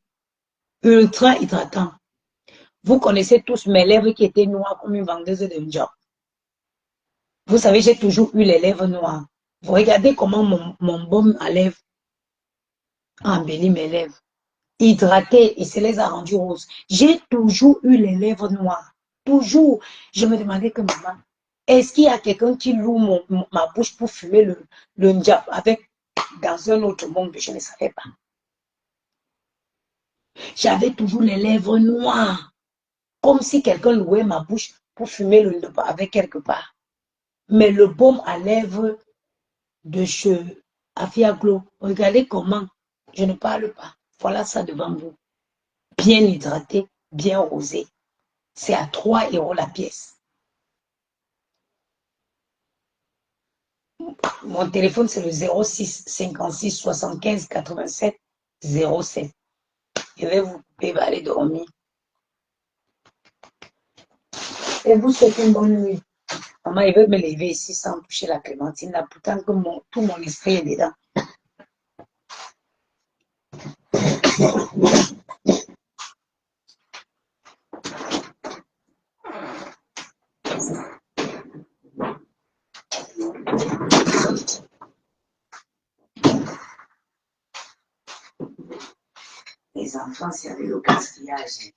Speaker 3: ultra hydratants. Vous connaissez tous mes lèvres qui étaient noires comme une vendeuse de job. Vous savez, j'ai toujours eu les lèvres noires. Vous regardez comment mon baume à lèvres a embelli mes lèvres. Hydraté et se les a rendus roses. J'ai toujours eu les lèvres noires. Toujours. Je me demandais que maman, est-ce qu'il y a quelqu'un qui loue ma bouche pour fumer le njap dans un autre monde? Je ne savais pas. J'avais toujours les lèvres noires. Comme si quelqu'un louait ma bouche pour fumer le njap avec quelque part. Mais le baume à lèvres de chez Afia Glow, regardez comment je ne parle pas. Voilà ça devant vous. Bien hydraté, bien rosé. C'est à 3 € la pièce. Mon téléphone, c'est le 06 56 75 87 07. Je vais vous couper, aller dormir. Et vous souhaitez une bonne nuit. Maman, il veut me lever ici sans toucher la clémentine, là, pourtant que tout mon esprit est dedans. Les enfants, s'il y avait le gaspillage.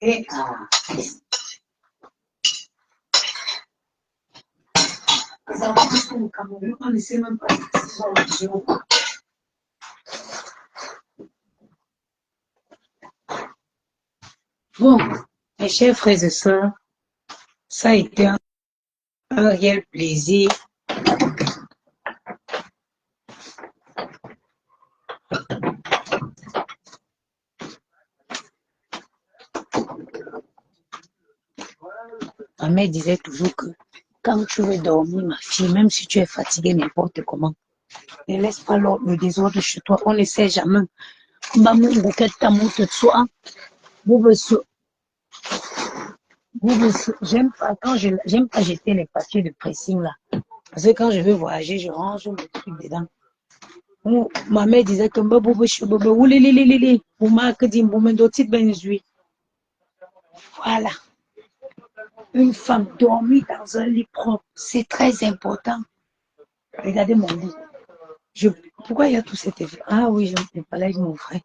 Speaker 3: Et les enfants sont au Cameroun, on ne sait même pas s'ils sont obligés ou pas. Bon, mes chers frères et sœurs, ça a été un réel plaisir. Ma mère disait toujours que quand tu veux dormir, ma fille, même si tu es fatiguée n'importe comment, ne laisse pas le désordre chez toi. On ne sait jamais. J'aime pas jeter les papiers de pressing là. Parce que quand je veux voyager, je range le truc dedans. Ma mère disait que voilà. Une femme dormir dans un lit propre, c'est très important. Regardez mon lit. Pourquoi il y a tout cet effet? Ah oui, je ne pas là avec mon frère.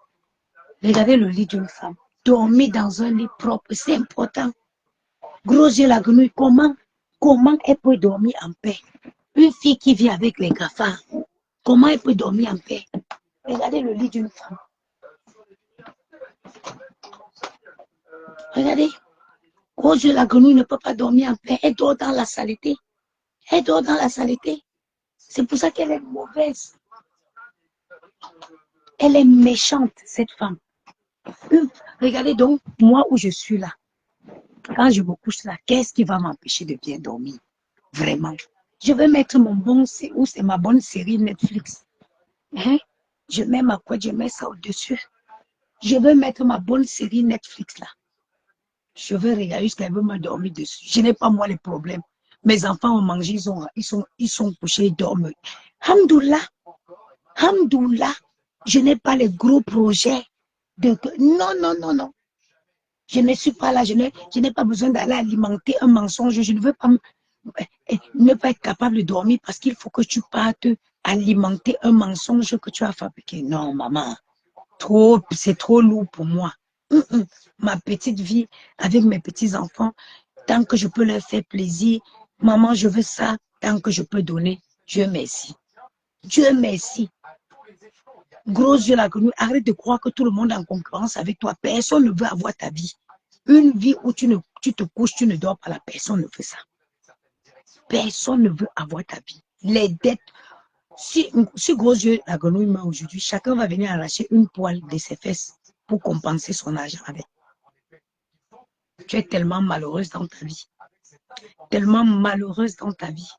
Speaker 3: Regardez le lit d'une femme. Dormir dans un lit propre, c'est important. Gros yeux la grenouille, comment elle peut dormir en paix? Une fille qui vit avec les cafards, comment elle peut dormir en paix? Regardez le lit d'une femme. Regardez. Gros yeux la grenouille ne peut pas dormir en paix. Elle dort dans la saleté. Elle dort dans la saleté. C'est pour ça qu'elle est mauvaise. Elle est méchante, cette femme. Regardez donc, moi où je suis là, quand je me couche là, qu'est-ce qui va m'empêcher de bien dormir? Vraiment. Je vais mettre c'est ma bonne série Netflix. Hein? Je mets ma couette, je mets ça au-dessus. Je vais mettre ma bonne série Netflix là. Je vais regarder jusqu'à veut me dormir dessus. Je n'ai pas moi les problèmes. Mes enfants ont mangé, ils sont couchés, ils dorment. Hamdoullah, Hamdoullah, je n'ai pas les gros projets. Non, non, non, non. Je ne suis pas là, je n'ai pas besoin d'aller alimenter un mensonge. Je ne veux pas ne pas être capable de dormir parce qu'il faut que tu partes alimenter un mensonge que tu as fabriqué. Non, maman, c'est trop lourd pour moi. Ma petite vie avec mes petits-enfants, tant que je peux leur faire plaisir, maman, je veux ça, tant que je peux donner. Dieu merci. Dieu merci. Gros yeux la grenouille, arrête de croire que tout le monde est en concurrence avec toi. Personne ne veut avoir ta vie. Une vie où tu te couches, tu ne dors pas, la personne ne veut ça. Personne ne veut avoir ta vie. Les dettes, si gros yeux la grenouille meurt aujourd'hui, chacun va venir arracher une poêle de ses fesses pour compenser son argent avec. Tu es tellement malheureuse dans ta vie. Tellement malheureuse dans ta vie.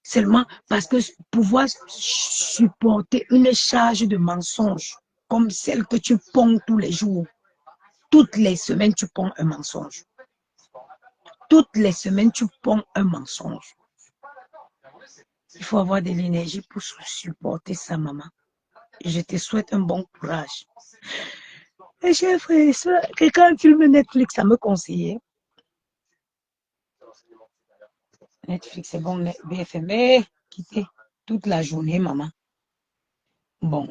Speaker 3: Seulement parce que pouvoir supporter une charge de mensonges comme celle que tu ponds tous les jours. Toutes les semaines, tu ponds un mensonge. Toutes les semaines, tu ponds un mensonge. Il faut avoir de l'énergie pour supporter ça, maman. Je te souhaite un bon courage. Et chers frères et sœurs, quelqu'un filme Netflix, ça me conseillait. Netflix, c'est bon, BFM, quitter toute la journée, maman. Bon.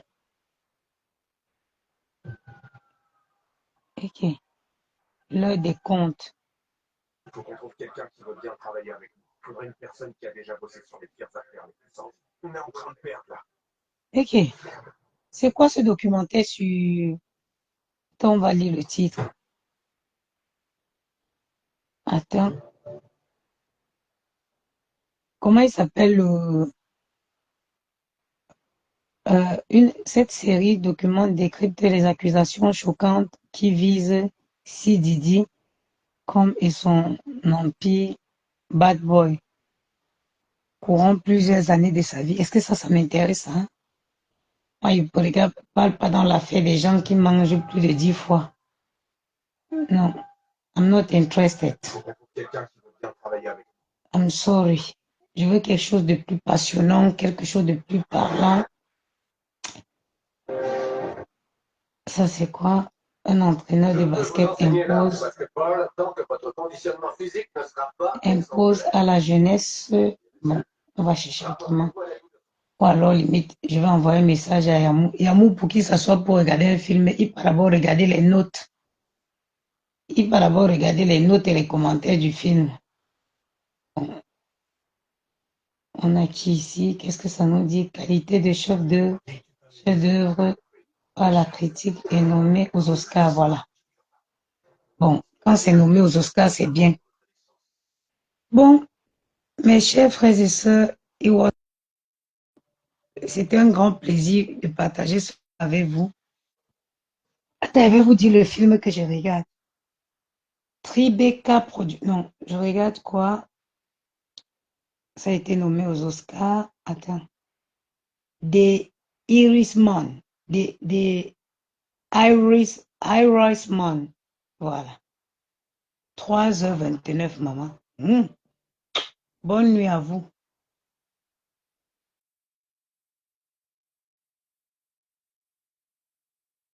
Speaker 3: Ok. L'heure des comptes.
Speaker 4: Il faut qu'on trouve quelqu'un qui veut bien travailler avec nous. Il faudrait une personne qui a déjà bossé sur les pires affaires, les plus sensibles. On est en train de perdre là.
Speaker 3: Ok. C'est quoi ce documentaire sur... Attends, on va lire le titre. Attends. Comment il s'appelle
Speaker 5: Cette série documente décrypte les accusations choquantes qui visent C. Diddy comme et son empire Bad Boy courant plusieurs années de sa vie. Est-ce que ça m'intéresse, hein? Moi, il ne parle pas dans l'affaire des gens qui mangent plus de 10 fois. Non, I'm not interested.
Speaker 4: Quelqu'un qui veut bien travailler avec
Speaker 5: I'm sorry. Je veux quelque chose de plus passionnant, quelque chose de plus parlant. Ça, c'est quoi? Un entraîneur de basket impose à la jeunesse. Bon, on va chercher autrement. Ou alors, limite, je vais envoyer un message à Yamou. Yamou, pour qu'il s'assoie pour regarder un film, il va d'abord regarder les notes. Il va d'abord regarder les notes et les commentaires du film. On a qui ici? Qu'est-ce que ça nous dit? Qualité de chef d'œuvre par la critique est nommé aux Oscars. Voilà. Bon, quand c'est nommé aux Oscars, c'est bien. Bon, mes chers frères et sœurs, c'était un grand plaisir de partager ça avec vous. Attends, je vais vous dire le film que je regarde. Tribeca produit. Non, je regarde quoi? Ça a été nommé aux Oscars. Attends. The Irishman. The Irishman. Voilà. 3h29, maman. Bonne nuit à vous.